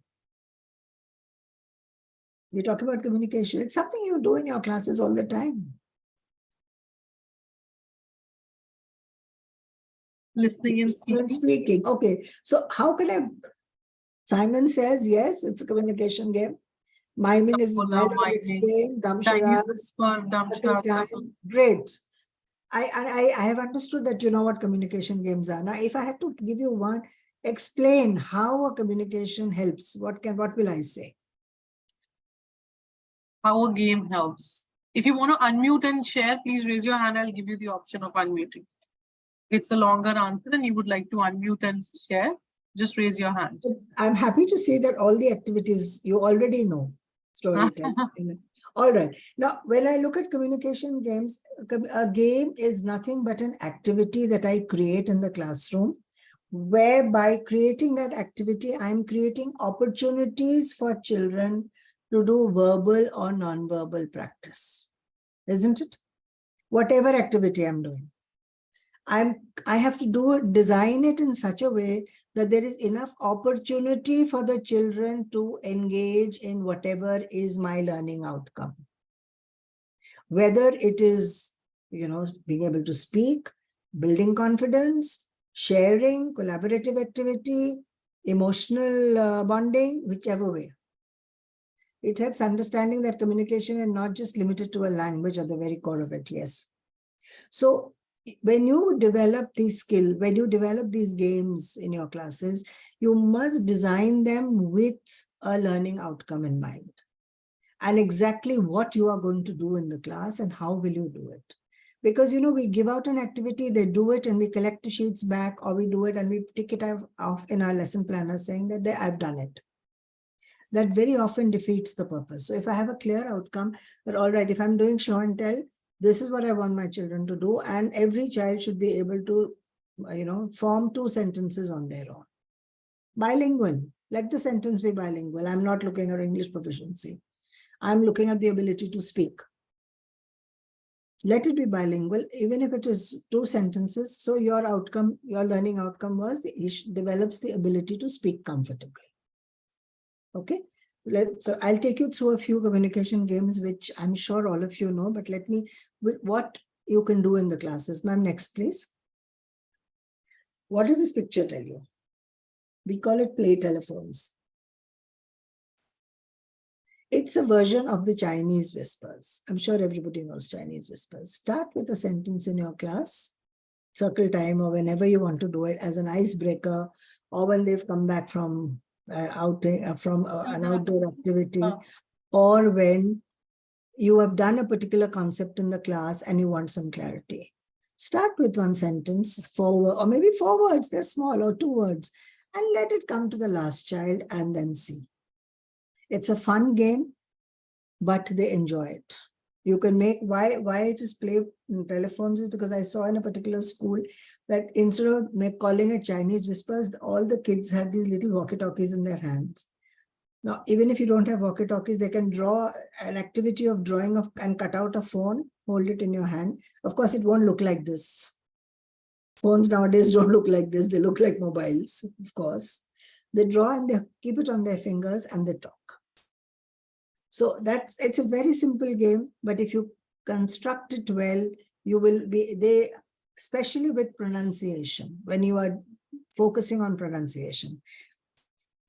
We talk about communication. It's something you do in your classes all the time. Listening and speaking. Okay, so how can I? Simon says yes, it's a communication game. Miming is dialogue exchange, dumb charade. Great. I have understood that you know what communication games are. Now, if I had to give you one, explain how a communication helps. What will I say? How a game helps. If you want to unmute and share, please raise your hand. I'll give you the option of unmuting. It's a longer answer and you would like to unmute and share, just raise your hand. I'm happy to see that all the activities you already know. Storytelling. All right. Now, when I look at communication games, a game is nothing but an activity that I create in the classroom, where by creating that activity, I'm creating opportunities for children to do verbal or non-verbal practice. Isn't it? Whatever activity I'm doing. I have to design it in such a way that there is enough opportunity for the children to engage in whatever is my learning outcome. Whether it is, being able to speak, building confidence, sharing, collaborative activity, emotional bonding, whichever way. It helps understanding that communication is not just limited to a language at the very core of it. Yes. So when you develop these skills, when you develop these games in your classes, you must design them with a learning outcome in mind and exactly what you are going to do in the class and how will you do it. Because, we give out an activity, they do it and we collect the sheets back, or we do it and we tick it off in our lesson planner saying that I've done it. That very often defeats the purpose. So if I have a clear outcome that, all right, if I'm doing show and tell, this is what I want my children to do. And every child should be able to, form 2 sentences on their own. Bilingual, let the sentence be bilingual. I'm not looking at English proficiency. I'm looking at the ability to speak. Let it be bilingual, even if it is 2 sentences. So your outcome, your learning outcome was develops the ability to speak comfortably. Okay. So I'll take you through a few communication games, which I'm sure all of you know, but let me, what you can do in the classes. Ma'am, next, please. What does this picture tell you? We call it play telephones. It's a version of the Chinese whispers. I'm sure everybody knows Chinese whispers. Start with a sentence in your class, circle time, or whenever you want to do it as an icebreaker, or when they've come back from an outdoor activity, or when you have done a particular concept in the class and you want some clarity. Start with 1 sentence, forward, or maybe 4 words, they're small, or 2 words, and let it come to the last child and then see. It's a fun game, but they enjoy it. You can make, why it is play telephones is because I saw in a particular school that instead of calling it Chinese whispers, all the kids had these little walkie-talkies in their hands. Now, even if you don't have walkie-talkies, they can draw an activity of drawing and cut out a phone, hold it in your hand. Of course, it won't look like this. Phones nowadays don't look like this. They look like mobiles, of course. They draw and they keep it on their fingers and they talk. So it's a very simple game, but if you construct it well, you will be, especially with pronunciation, when you are focusing on pronunciation.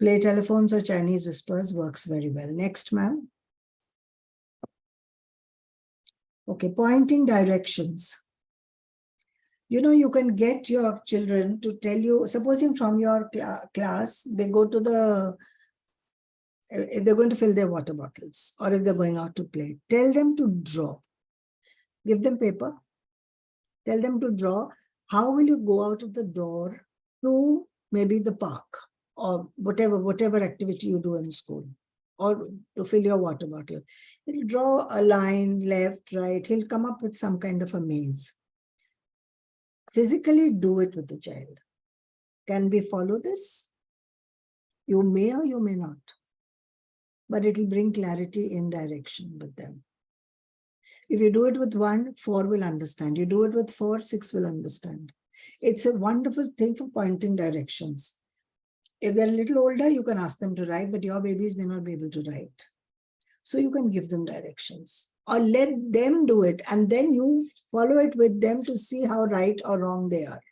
Play telephones or Chinese whispers works very well. Next, ma'am. Okay, pointing directions. You can get your children to tell you, supposing from your class, they go to if they're going to fill their water bottles or if they're going out to play, tell them to draw. Give them paper. Tell them to draw. How will you go out of the door to maybe the park or whatever activity you do in school, or to fill your water bottle? He'll draw a line, left, right. He'll come up with some kind of a maze. Physically do it with the child. Can we follow this? You may or you may not. But it will bring clarity in direction with them. If you do it with 1, 4 will understand. You do it with 4, 6 will understand. It's a wonderful thing for pointing directions. If they're a little older, you can ask them to write, but your babies may not be able to write. So you can give them directions or let them do it. And then you follow it with them to see how right or wrong they are.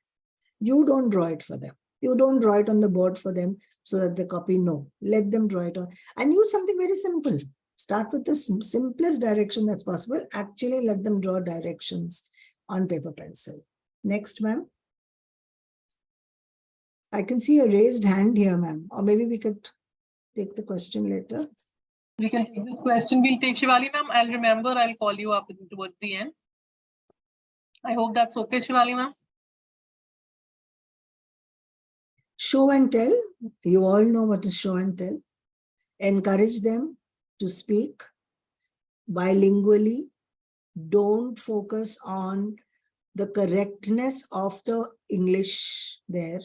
You don't draw it for them. You don't draw it on the board for them so that they copy. No, let them draw it on and use something very simple. Start with the simplest direction that's possible. Actually, let them draw directions on paper pencil. Next, ma'am. I can see a raised hand here, ma'am. Or maybe we could take the question later. We can take this question. We'll take Shivali, ma'am. I'll call you up towards the end. I hope that's okay, Shivali, ma'am. Show and tell. You all know what is show and tell. Encourage them to speak bilingually. Don't focus on the correctness of the English there.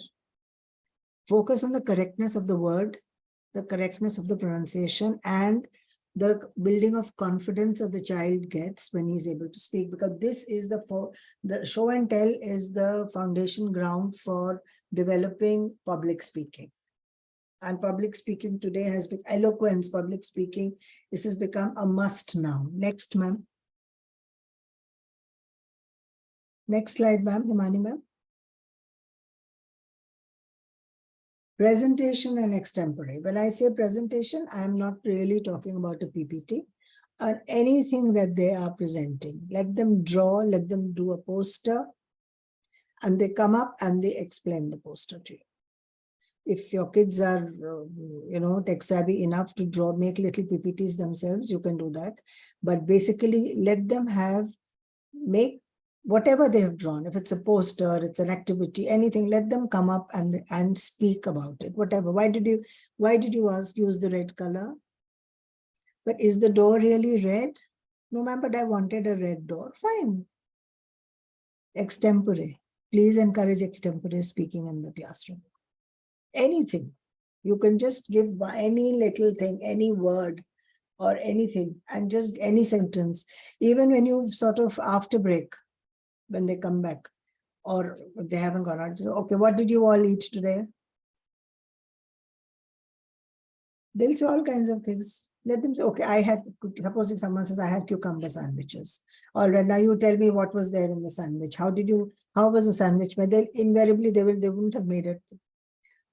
Focus on the correctness of the word, the correctness of the pronunciation, and the building of confidence that the child gets when he's able to speak, because this is the show and tell is the foundation ground for developing public speaking. And public speaking today has been eloquence, public speaking. This has become a must now. Next, ma'am. Next slide, ma'am. Himani, ma'am. Presentation and extempore. When I say presentation, I am not really talking about a PPT or anything that they are presenting. Let them draw, let them do a poster, and they come up and they explain the poster to you. If your kids are, tech savvy enough to draw, make little PPTs themselves, you can do that. But basically, let them make whatever they have drawn. If it's a poster, it's an activity, anything, let them come up and speak about it, whatever. Why did you use the red color? But is the door really red? No, ma'am, but I wanted a red door. Fine. Extempore. Please encourage extempore speaking in the classroom. Anything. You can just give any little thing, any word or anything, and just any sentence. Even when you sort of after break, when they come back, or they haven't gone out. So, okay, what did you all eat today? They'll say all kinds of things. Let them say, okay, supposing someone says, I had cucumber sandwiches. All right, now you tell me what was there in the sandwich. How was the sandwich made? They wouldn't have made it.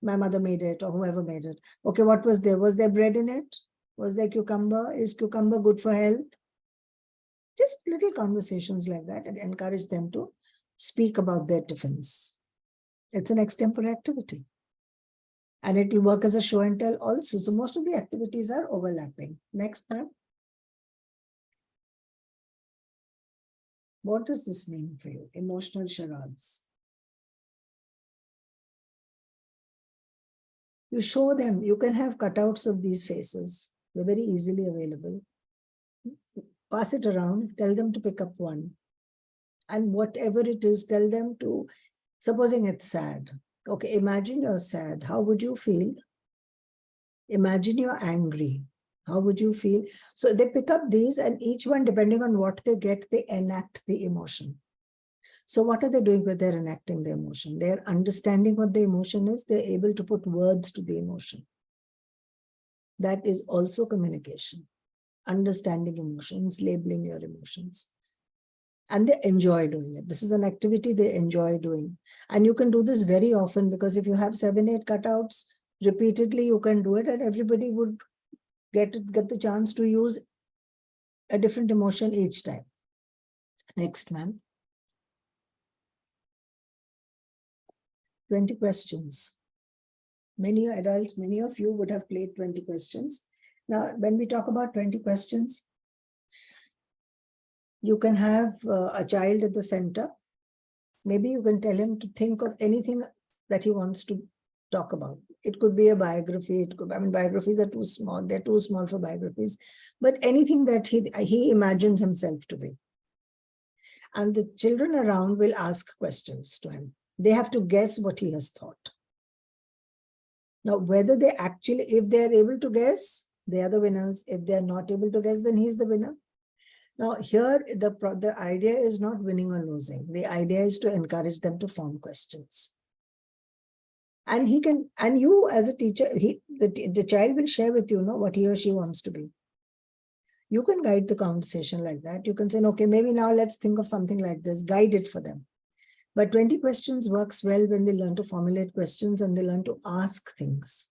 My mother made it, or whoever made it. Okay, what was there? Was there bread in it? Was there cucumber? Is cucumber good for health? Just little conversations like that and encourage them to speak about their tiffins. It's an extempore activity. And it will work as a show and tell also. So most of the activities are overlapping. Next time. What does this mean for you? Emotional charades. You show them, you can have cutouts of these faces. They're very easily available. Pass it around, tell them to pick up one. And whatever it is, tell them to, supposing it's sad. Okay, imagine you're sad. How would you feel? Imagine you're angry. How would you feel? So they pick up these, and each one, depending on what they get, they enact the emotion. So what are they doing when they're enacting the emotion? They're understanding what the emotion is. They're able to put words to the emotion. That is also communication. Understanding emotions, labeling your emotions. And they enjoy doing it. This is an activity they enjoy doing. And you can do this very often, because if you have 7, 8 cutouts, repeatedly you can do it, and everybody would get the chance to use a different emotion each time. Next, ma'am. 20 questions. Many adults, many of you would have played 20 questions. Now, when we talk about 20 questions, you can have a child at the center. Maybe you can tell him to think of anything that he wants to talk about. It could be a biography. Biographies are too small. They're too small for biographies. But anything that he imagines himself to be. And the children around will ask questions to him. They have to guess what he has thought. Now, whether they actually, if they're able to guess, they are the winners. If they're not able to guess, then he's the winner. Now, here, the idea is not winning or losing. The idea is to encourage them to form questions. And you as a teacher, the child will share with you, what he or she wants to be. You can guide the conversation like that. You can say, okay, maybe now let's think of something like this, guide it for them. But 20 questions works well when they learn to formulate questions and they learn to ask things.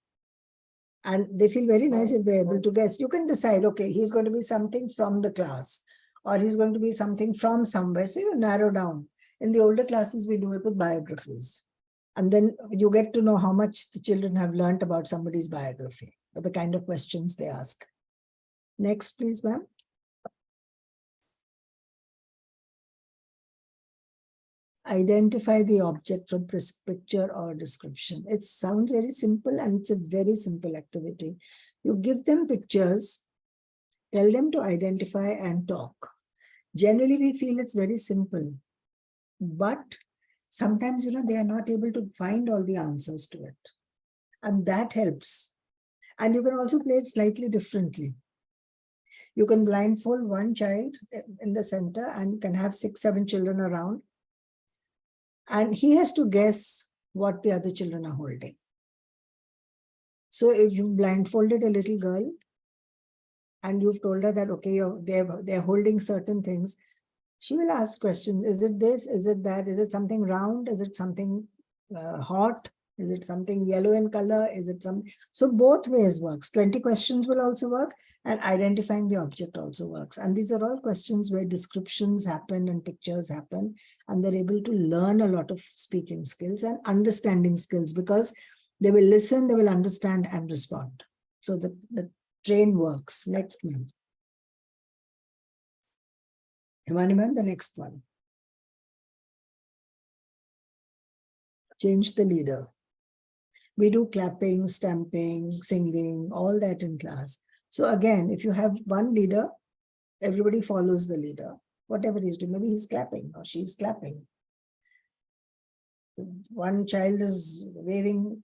And they feel very nice if they're able to guess. You can decide, okay, he's going to be something from the class, or he's going to be something from somewhere. So you narrow down. In the older classes, we do it with biographies. And then you get to know how much the children have learned about somebody's biography, or the kind of questions they ask. Next, please, ma'am. Identify the object from picture or description. It sounds very simple, and it's a very simple activity. You give them pictures, tell them to identify and talk. Generally, we feel it's very simple, but sometimes, they are not able to find all the answers to it. And that helps. And you can also play it slightly differently. You can blindfold one child in the center and can have 6, 7 children around. And he has to guess what the other children are holding. So if you've blindfolded a little girl and you've told her that, okay, they're holding certain things, she will ask questions. Is it this? Is it that? Is it something round? Is it something hot? Is it something yellow in color? Is it some? So both ways works. 20 questions will also work, and identifying the object also works. And these are all questions where descriptions happen and pictures happen, and they're able to learn a lot of speaking skills and understanding skills, because they will listen, they will understand and respond. So the train works. Next one. Himaniman, the next one. Change the leader. We do clapping, stamping, singing, all that in class. So again, if you have one leader, everybody follows the leader. Whatever he's doing, maybe he's clapping or she's clapping. One child is waving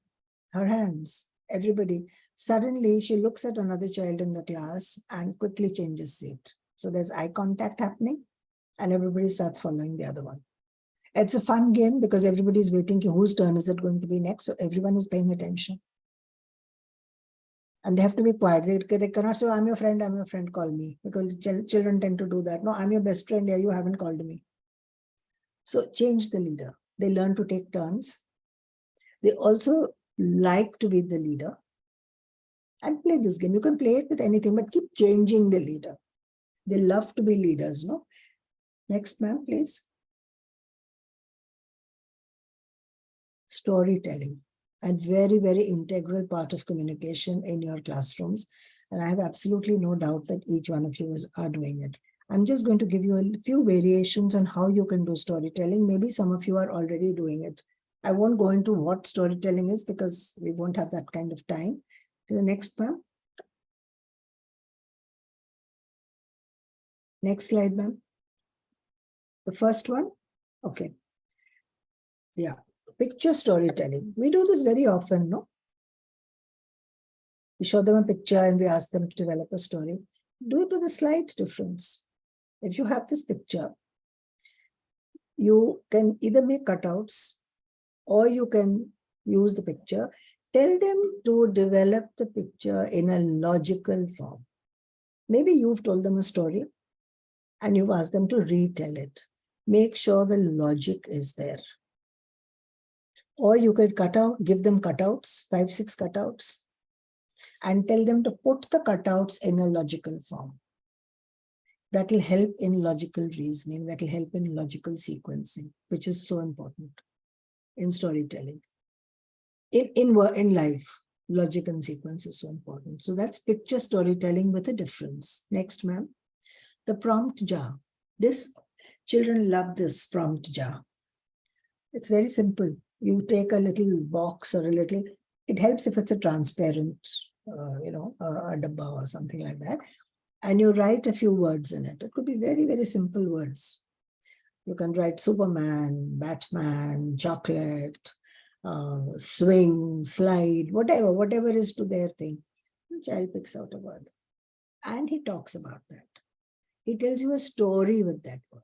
her hands. Everybody, suddenly she looks at another child in the class and quickly changes seat. So there's eye contact happening and everybody starts following the other one. It's a fun game because everybody's waiting, whose turn is it going to be next? So everyone is paying attention. And they have to be quiet. They cannot say, I'm your friend, call me. Because children tend to do that. No, I'm your best friend, yeah, you haven't called me. So change the leader. They learn to take turns. They also like to be the leader and play this game. You can play it with anything, but keep changing the leader. They love to be leaders, no? Next, ma'am, please. Storytelling, and very, very integral part of communication in your classrooms. And I have absolutely no doubt that each one of you are doing it. I'm just going to give you a few variations on how you can do storytelling. Maybe some of you are already doing it. I won't go into what storytelling is because we won't have that kind of time. To the next, ma'am. Next slide, ma'am. The first one. Okay. Yeah. Picture storytelling. We do this very often, no? We show them a picture and we ask them to develop a story. Do it with a slight difference. If you have this picture, you can either make cutouts or you can use the picture. Tell them to develop the picture in a logical form. Maybe you've told them a story and you've asked them to retell it. Make sure the logic is there. Or you could give them cutouts, 5, 6 cutouts, and tell them to put the cutouts in a logical form. That will help in logical reasoning, that will help in logical sequencing, which is so important in storytelling. In life, logic and sequence is so important. So that's picture storytelling with a difference. Next, ma'am. The prompt jar. Children love this prompt jar. It's very simple. You take a little box or it helps if it's a transparent, a dabba or something like that. And you write a few words in it. It could be very, very simple words. You can write Superman, Batman, chocolate, swing, slide, whatever is to their thing. The child picks out a word and he talks about that. He tells you a story with that word.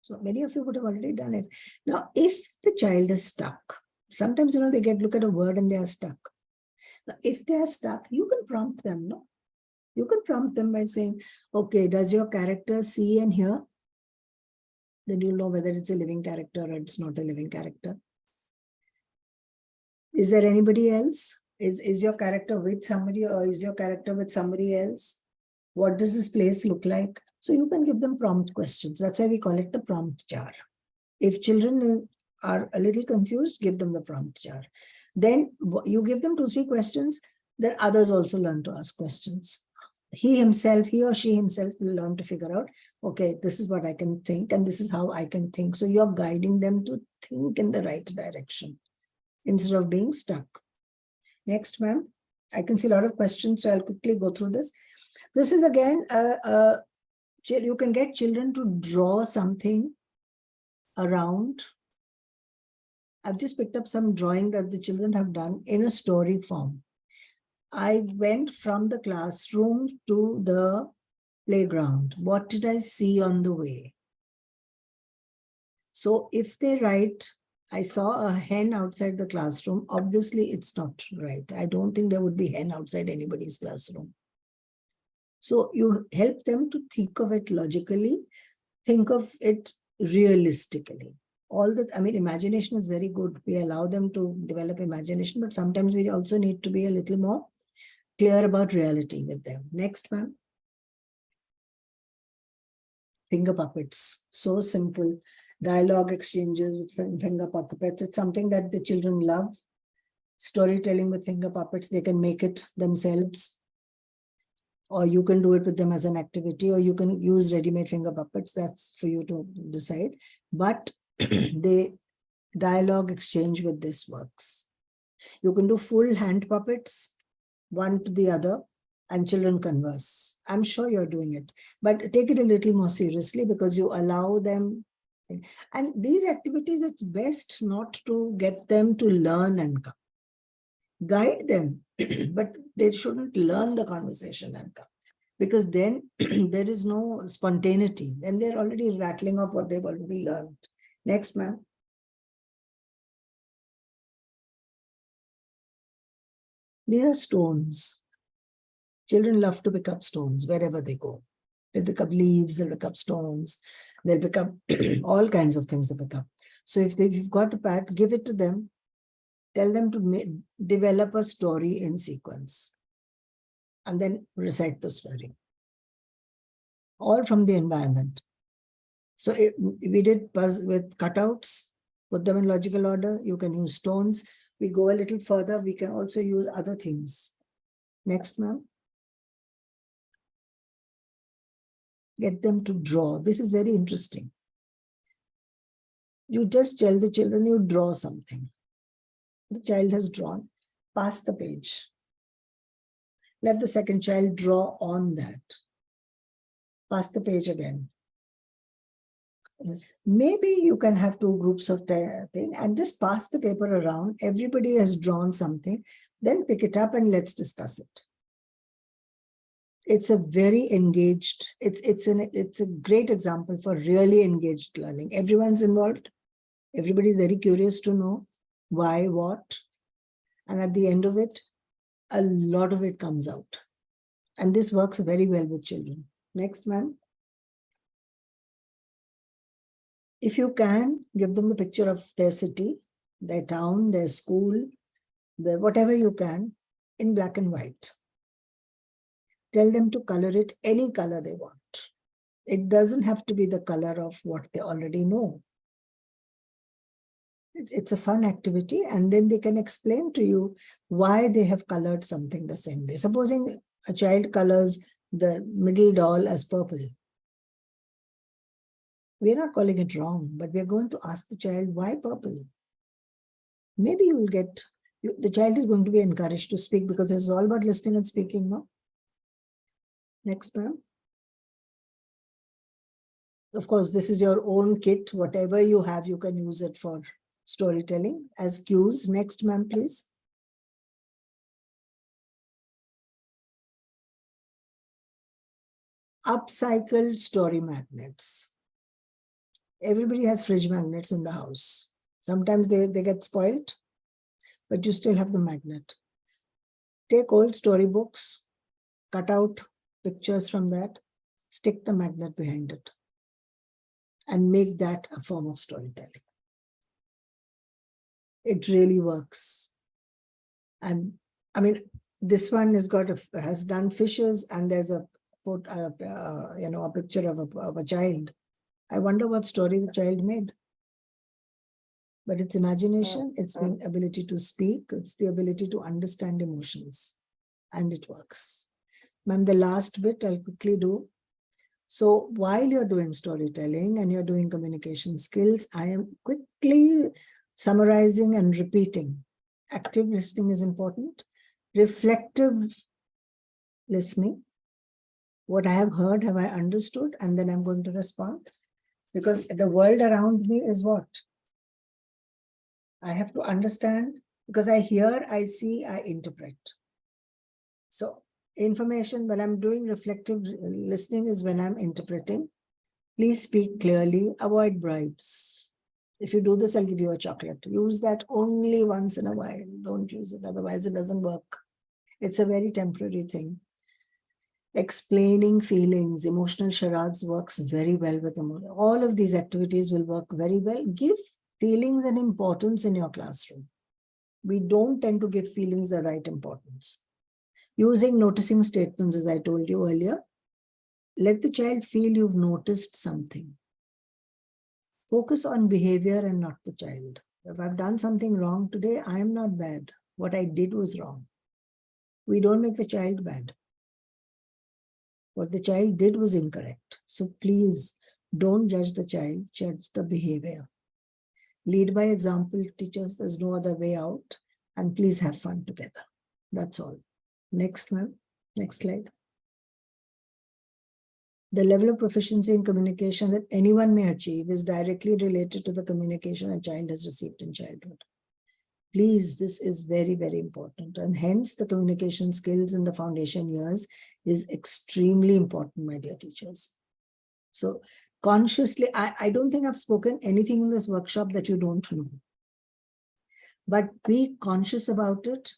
So many of you would have already done it. Now, if the child is stuck, sometimes, they look at a word and they are stuck. Now, if they are stuck, you can prompt them, no? You can prompt them by saying, okay, does your character see and hear? Then you'll know whether it's a living character or it's not a living character. Is there anybody else? Is your character with somebody or is your character with somebody else? What does this place look like? So you can give them prompt questions. That's why we call it the prompt jar. If children are a little confused, give them the prompt jar. Then you give them 2, 3 questions, then others also learn to ask questions. He or she himself will learn to figure out, okay, this is what I can think and this is how I can think. So you're guiding them to think in the right direction instead of being stuck. Next, ma'am. I can see a lot of questions, so I'll quickly go through this. This is again, you can get children to draw something around. I've just picked up some drawing that the children have done in a story form. I went from the classroom to the playground. What did I see on the way? So if they write, I saw a hen outside the classroom, obviously it's not right. I don't think there would be hen outside anybody's classroom. So you help them to think of it logically, think of it realistically. imagination is very good. We allow them to develop imagination, but sometimes we also need to be a little more clear about reality with them. Next, ma'am. Finger puppets, so simple. Dialogue exchanges with finger puppets. It's something that the children love. Storytelling with finger puppets, they can make it themselves. Or you can do it with them as an activity, or you can use ready-made finger puppets. That's for you to decide. But the dialogue exchange with this works. You can do full hand puppets, one to the other, and children converse. I'm sure you're doing it, but take it a little more seriously because you allow them. And these activities, it's best not to get them to learn and come. Guide them, but they shouldn't learn the conversation and come, because then there is no spontaneity. Then they're already rattling off what they've already learned. Next, ma'am. These are stones. Children love to pick up stones wherever they go. They'll pick up leaves, they'll pick up stones, they'll pick up all kinds of things they pick up. So if you've got a pet, give it to them. Tell them to develop a story in sequence and then recite the story. All from the environment. So we did puzzle with cutouts, put them in logical order. You can use stones. We go a little further. We can also use other things. Next, ma'am. Get them to draw. This is very interesting. You just tell the children you draw something. The child has drawn. Pass the page. Let the second child draw on that. Pass the page again. Maybe you can have two groups of thing and just pass the paper around. Everybody has drawn something. Then pick it up and let's discuss it. It's a very engaged, it's a great example for really engaged learning. Everyone's involved. Everybody's very curious to know why, what. And at the end of it, a lot of it comes out. And this works very well with children. Next, ma'am. If you can, give them the picture of their city, their town, their school, whatever you can, in black and white. Tell them to color it any color they want. It doesn't have to be the color of what they already know. It's a fun activity, and then they can explain to you why they have colored something the same way. Supposing a child colors the middle doll as purple. We're not calling it wrong, but we're going to ask the child, why purple? Maybe you will get, the child is going to be encouraged to speak because it's all about listening and speaking, no? Next, ma'am. Of course, this is your own kit. Whatever you have, you can use it for storytelling as cues. Next, ma'am, please. Upcycled story magnets. Everybody has fridge magnets in the house. Sometimes they get spoiled, but you still have the magnet. Take old storybooks, cut out pictures from that, stick the magnet behind it, and make that a form of storytelling. It really works. And I mean, this one has done fishes, and there's a picture of a child. I wonder what story the child made. But it's imagination, it's the ability to speak, it's the ability to understand emotions, and it works. Ma'am, the last bit I'll quickly do. So while you're doing storytelling and you're doing communication skills, I am quickly summarizing and repeating. Active listening is important. Reflective listening. What I have heard, have I understood? And then I'm going to respond. Because the world around me is what? I have to understand, because I hear, I see, I interpret. So information, when I'm doing reflective listening is when I'm interpreting. Please speak clearly, avoid bribes. If you do this, I'll give you a chocolate. Use that only once in a while. Don't use it, otherwise it doesn't work. It's a very temporary thing. Explaining feelings, emotional charades works very well with them. All of these activities will work very well. Give feelings and importance in your classroom. We don't tend to give feelings the right importance. Using noticing statements, as I told you earlier, let the child feel you've noticed something. Focus on behavior and not the child. If I've done something wrong today, I am not bad. What I did was wrong. We don't make the child bad. What the child did was incorrect. So please don't judge the child, judge the behavior. Lead by example, teachers. There's no other way out. And please have fun together. That's all. Next, ma'am. Next slide. The level of proficiency in communication that anyone may achieve is directly related to the communication a child has received in childhood. Please, this is very, very important. And hence the communication skills in the foundation years is extremely important, my dear teachers. So consciously, I don't think I've spoken anything in this workshop that you don't know. But be conscious about it,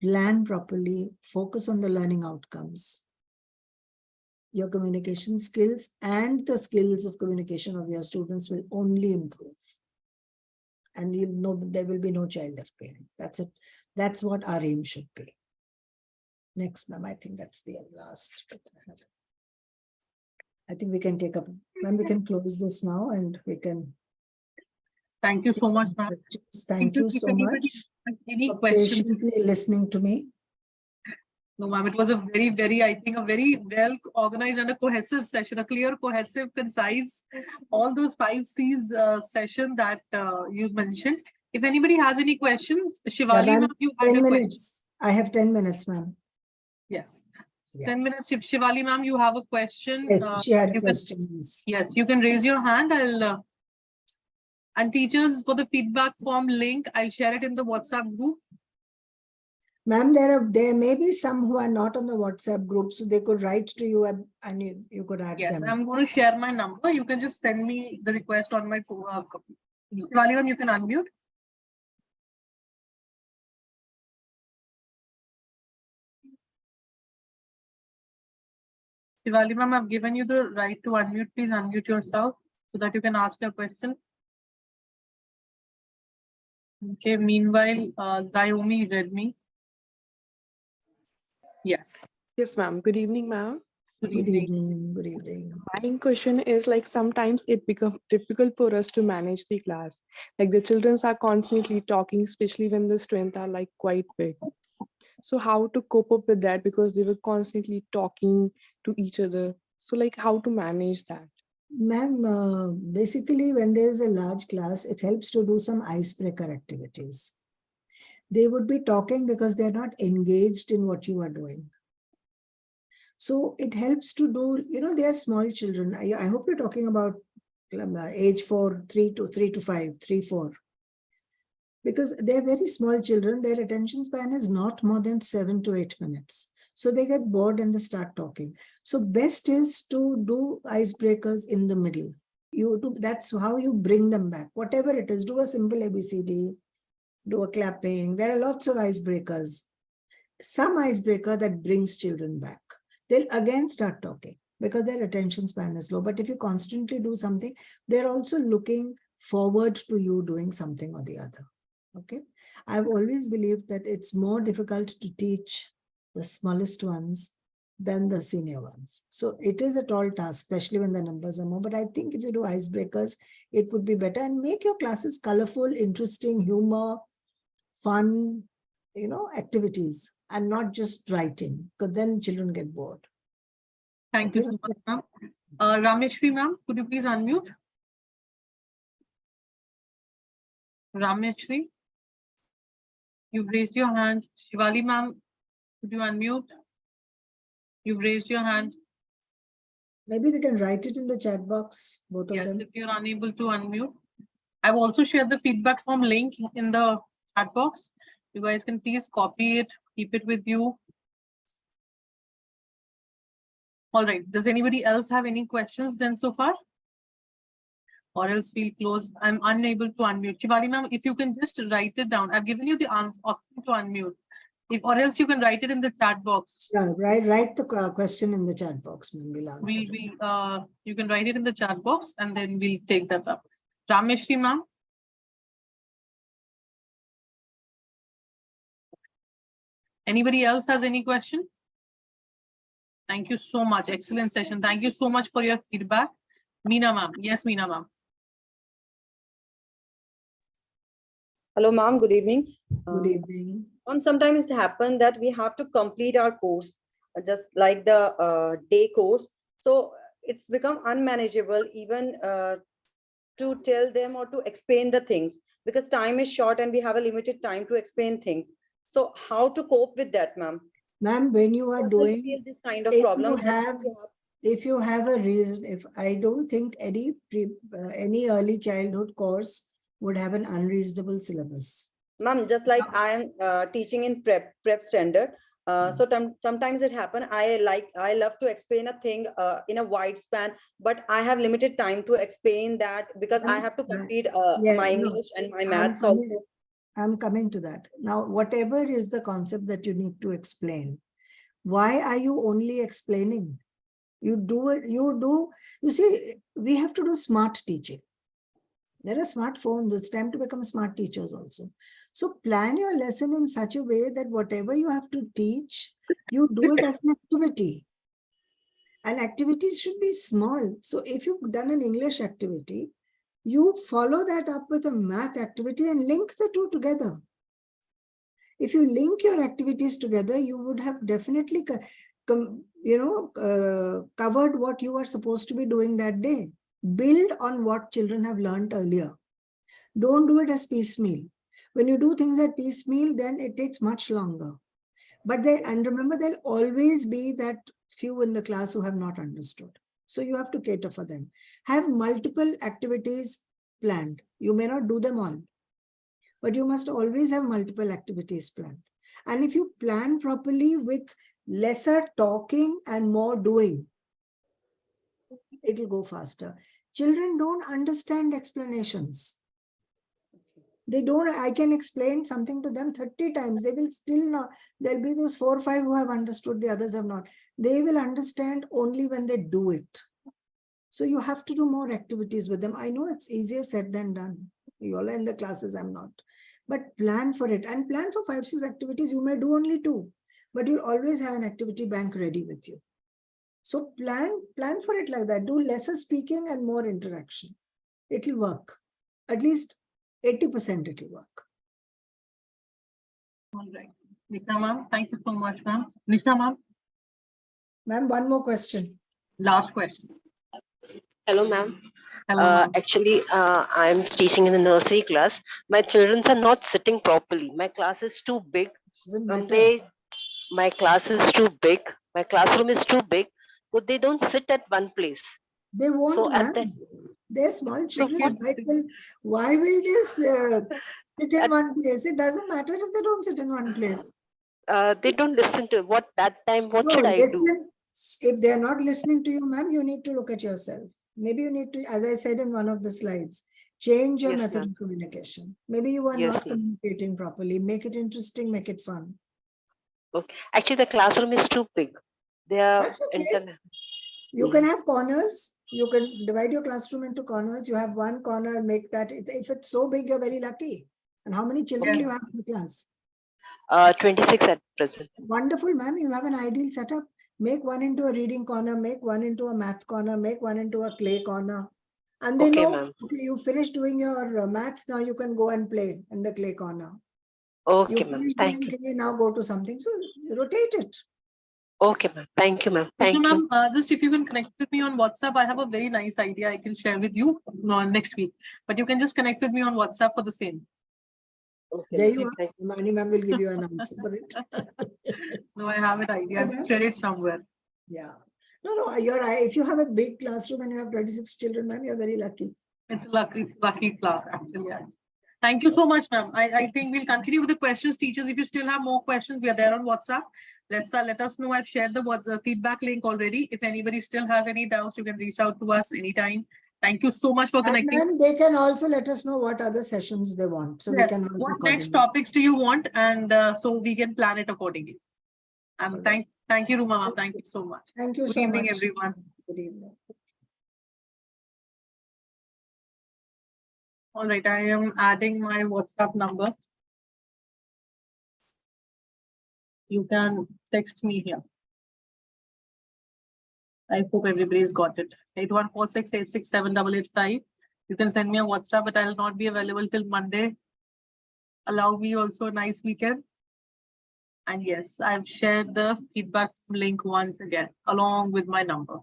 plan properly, focus on the learning outcomes. Your communication skills and the skills of communication of your students will only improve. And you'll know there will be no child left behind. That's it. That's what our aim should be. Next, ma'am, I think that's the last. I think we can take up, ma'am, we can close this now and we can. Thank you so much, ma'am. Thank you so much Any for questions? patiently listening to me. No, ma'am, it was a very, very, I think, a very well organized and a cohesive session, a clear, cohesive, concise, all those 5 C's session that you mentioned. If anybody has any questions, Shivali, Yeah, ma'am, you have 10 your minutes. questions. I have 10 minutes, ma'am. Yes. Yeah. 10 minutes. If Shivali, ma'am, you have a question. Yes, she had you questions. Yes, you can raise your hand. And teachers, for the feedback form link, I'll share it in the WhatsApp group. Ma'am, there may be some who are not on the WhatsApp group, so they could write to you and you could add Yes, them. I'm going to share my number. You can just send me the request on my phone. Shivali, ma'am, you can unmute. Shivali, ma'am, I've given you the right to unmute. Please unmute yourself so that you can ask your question. Okay, meanwhile, Xiaomi read me. Yes. Yes, ma'am. Good evening, ma'am. Good evening. Good evening. My question is like sometimes it becomes difficult for us to manage the class. Like the children are constantly talking, especially when the strength are like quite big. So how to cope up with that because they were constantly talking to each other. So like how to manage that? Ma'am, basically when there is a large class, it helps to do some icebreaker activities. They would be talking because they're not engaged in what you are doing. So it helps to do, they are small children. I hope you're talking about age 3 to 5, 3, 4. Because they're very small children, their attention span is not more than 7 to 8 minutes. So they get bored and they start talking. So best is to do icebreakers in the middle. That's how you bring them back. Whatever it is, do a simple ABCD, do a clapping. There are lots of icebreakers. Some icebreaker that brings children back. They'll again start talking because their attention span is low. But if you constantly do something, they're also looking forward to you doing something or the other. Okay. I've always believed that it's more difficult to teach the smallest ones than the senior ones. So it is a tall task, especially when the numbers are more. But I think if you do icebreakers, it would be better and make your classes colorful, interesting, humor, fun, activities and not just writing, because then children get bored. Thank you so much, ma'am. Rameshri, ma'am, could you please unmute? Rameshri, you've raised your hand. Shivali, ma'am, could you unmute? You've raised your hand. Maybe they can write it in the chat box, both of Yes, them. if you're unable to unmute. I've also shared the feedback form link in the chat box. You guys can please copy it, keep it with you. All right. Does anybody else have any questions then so far? Or else we'll close. I'm unable to unmute. Shivali ma'am, if you can just write it down. I've given you the answer option to unmute. Or else you can write it in the chat box. Yeah, write the question in the chat box, ma'am. We'll answer. You can write it in the chat box and then we'll take that up. Rameshri ma'am. Anybody else has any question? Thank you so much. Excellent session. Thank you so much for your feedback. Meena ma'am. Yes, Meena ma'am. Hello, ma'am. Good evening. Good evening. Sometimes it happens that we have to complete our course, just like the day course. So it's become unmanageable even to tell them or to explain the things, because time is short and we have a limited time to explain things. So how to cope with that, ma'am? Ma'am, when you are Yourself doing, face this kind of if problem. you have a reason, if I don't think any early childhood course would have an unreasonable syllabus. Ma'am, just like I am teaching in prep standard. So sometimes it happen. I love to explain a thing in a wide span, but I have limited time to explain that because I have to complete my English and my maths also. I'm coming to that. Now, whatever is the concept that you need to explain, why are you only explaining? You do it, you see, we have to do smart teaching. There are smartphones, it's time to become smart teachers also. So plan your lesson in such a way that whatever you have to teach, you do it as an activity. And activities should be small. So if you've done an English activity, you follow that up with a math activity and link the two together. If you link your activities together, you would have definitely covered what you are supposed to be doing that day. Build on what children have learned earlier. Don't do it as piecemeal. When you do things at piecemeal, then it takes much longer. But remember, there'll always be that few in the class who have not understood. So you have to cater for them. Have multiple activities planned. You may not do them all, but you must always have multiple activities planned. And if you plan properly with lesser talking and more doing, it will go faster. Children don't understand explanations. They don't, I can explain something to them 30 times. They will still not, there'll be those 4 or 5 who have understood, the others have not. They will understand only when they do it. So you have to do more activities with them. I know it's easier said than done. You all are in the classes, I'm not. But plan for it, and plan for 5, 6 activities. You may do only 2, but you'll always have an activity bank ready with you. So plan for it like that. Do lesser speaking and more interaction. It will work. At least 80% it will work. All right. Nisha ma'am, thank you so much, ma'am. Nisha ma'am. Ma'am, one more question. Last question. Hello, ma'am. Hello. Actually, I'm teaching in the nursery class. My children are not sitting properly. My class is too big. Doesn't matter. My class is too big. My classroom is too big. So they don't sit at one place. They won't, So at that, they're small children. So why will they sit in one place? It doesn't matter if they don't sit in one place. they don't listen to what No, should I do? listen. If they're not listening to you, ma'am, you need to look at yourself. Maybe you need to, as I said in one of the slides, change your Yes, method ma'am. of communication. Maybe you are Yes, not ma'am. communicating properly. Make it interesting, make it fun. Okay. Actually, the classroom is too big. They are That's okay. You can have corners. You can divide your classroom into corners. You have one corner, make that. If it's so big, you're very lucky. And how many children do you have in the class? 26 at present. Wonderful, ma'am. You have an ideal setup. Make one into a reading corner, make one into a math corner, make one into a clay corner. And they Okay, know, ma'am. okay, you finished doing your math, now you can go and play in the clay corner. Okay, You ma'am. finished Thank doing you. clay, now go to something. So rotate it. Okay, ma'am. Thank you, ma'am. Nisha Thank you. ma'am, just if you can connect with me on WhatsApp, I have a very nice idea I can share with you next week. But you can just connect with me on WhatsApp for the same. Okay, There ma'am. you are. Mani ma'am will give you an answer for it. No, I have an idea. I've shared it somewhere. Yeah. No, you're right. If you have a big classroom and you have 26 children, ma'am, you're very lucky. It's lucky class, actually. Thank you so much, ma'am. I think we'll continue with the questions. Teachers, if you still have more questions, we are there on WhatsApp. Let us know. I've shared the feedback link already. If anybody still has any doubts, you can reach out to us anytime. Thank you so much for connecting. And they can also let us know what other sessions they want. So yes, we can what next topics do you want? And so we can plan it accordingly. And thank you, Ruma. Thank you so much. Thank you Good so evening, much. everyone. Good evening. All right, I am adding my WhatsApp number. you can text me here. I hope everybody's got it. 8146867885. You can send me a WhatsApp, but I'll not be available till Monday. Allow me also a nice weekend. And yes, I've shared the feedback link once again, along with my number.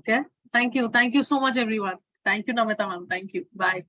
Okay. Thank you. Thank you so much, everyone. Thank you, Namita ma'am. Thank you. Bye.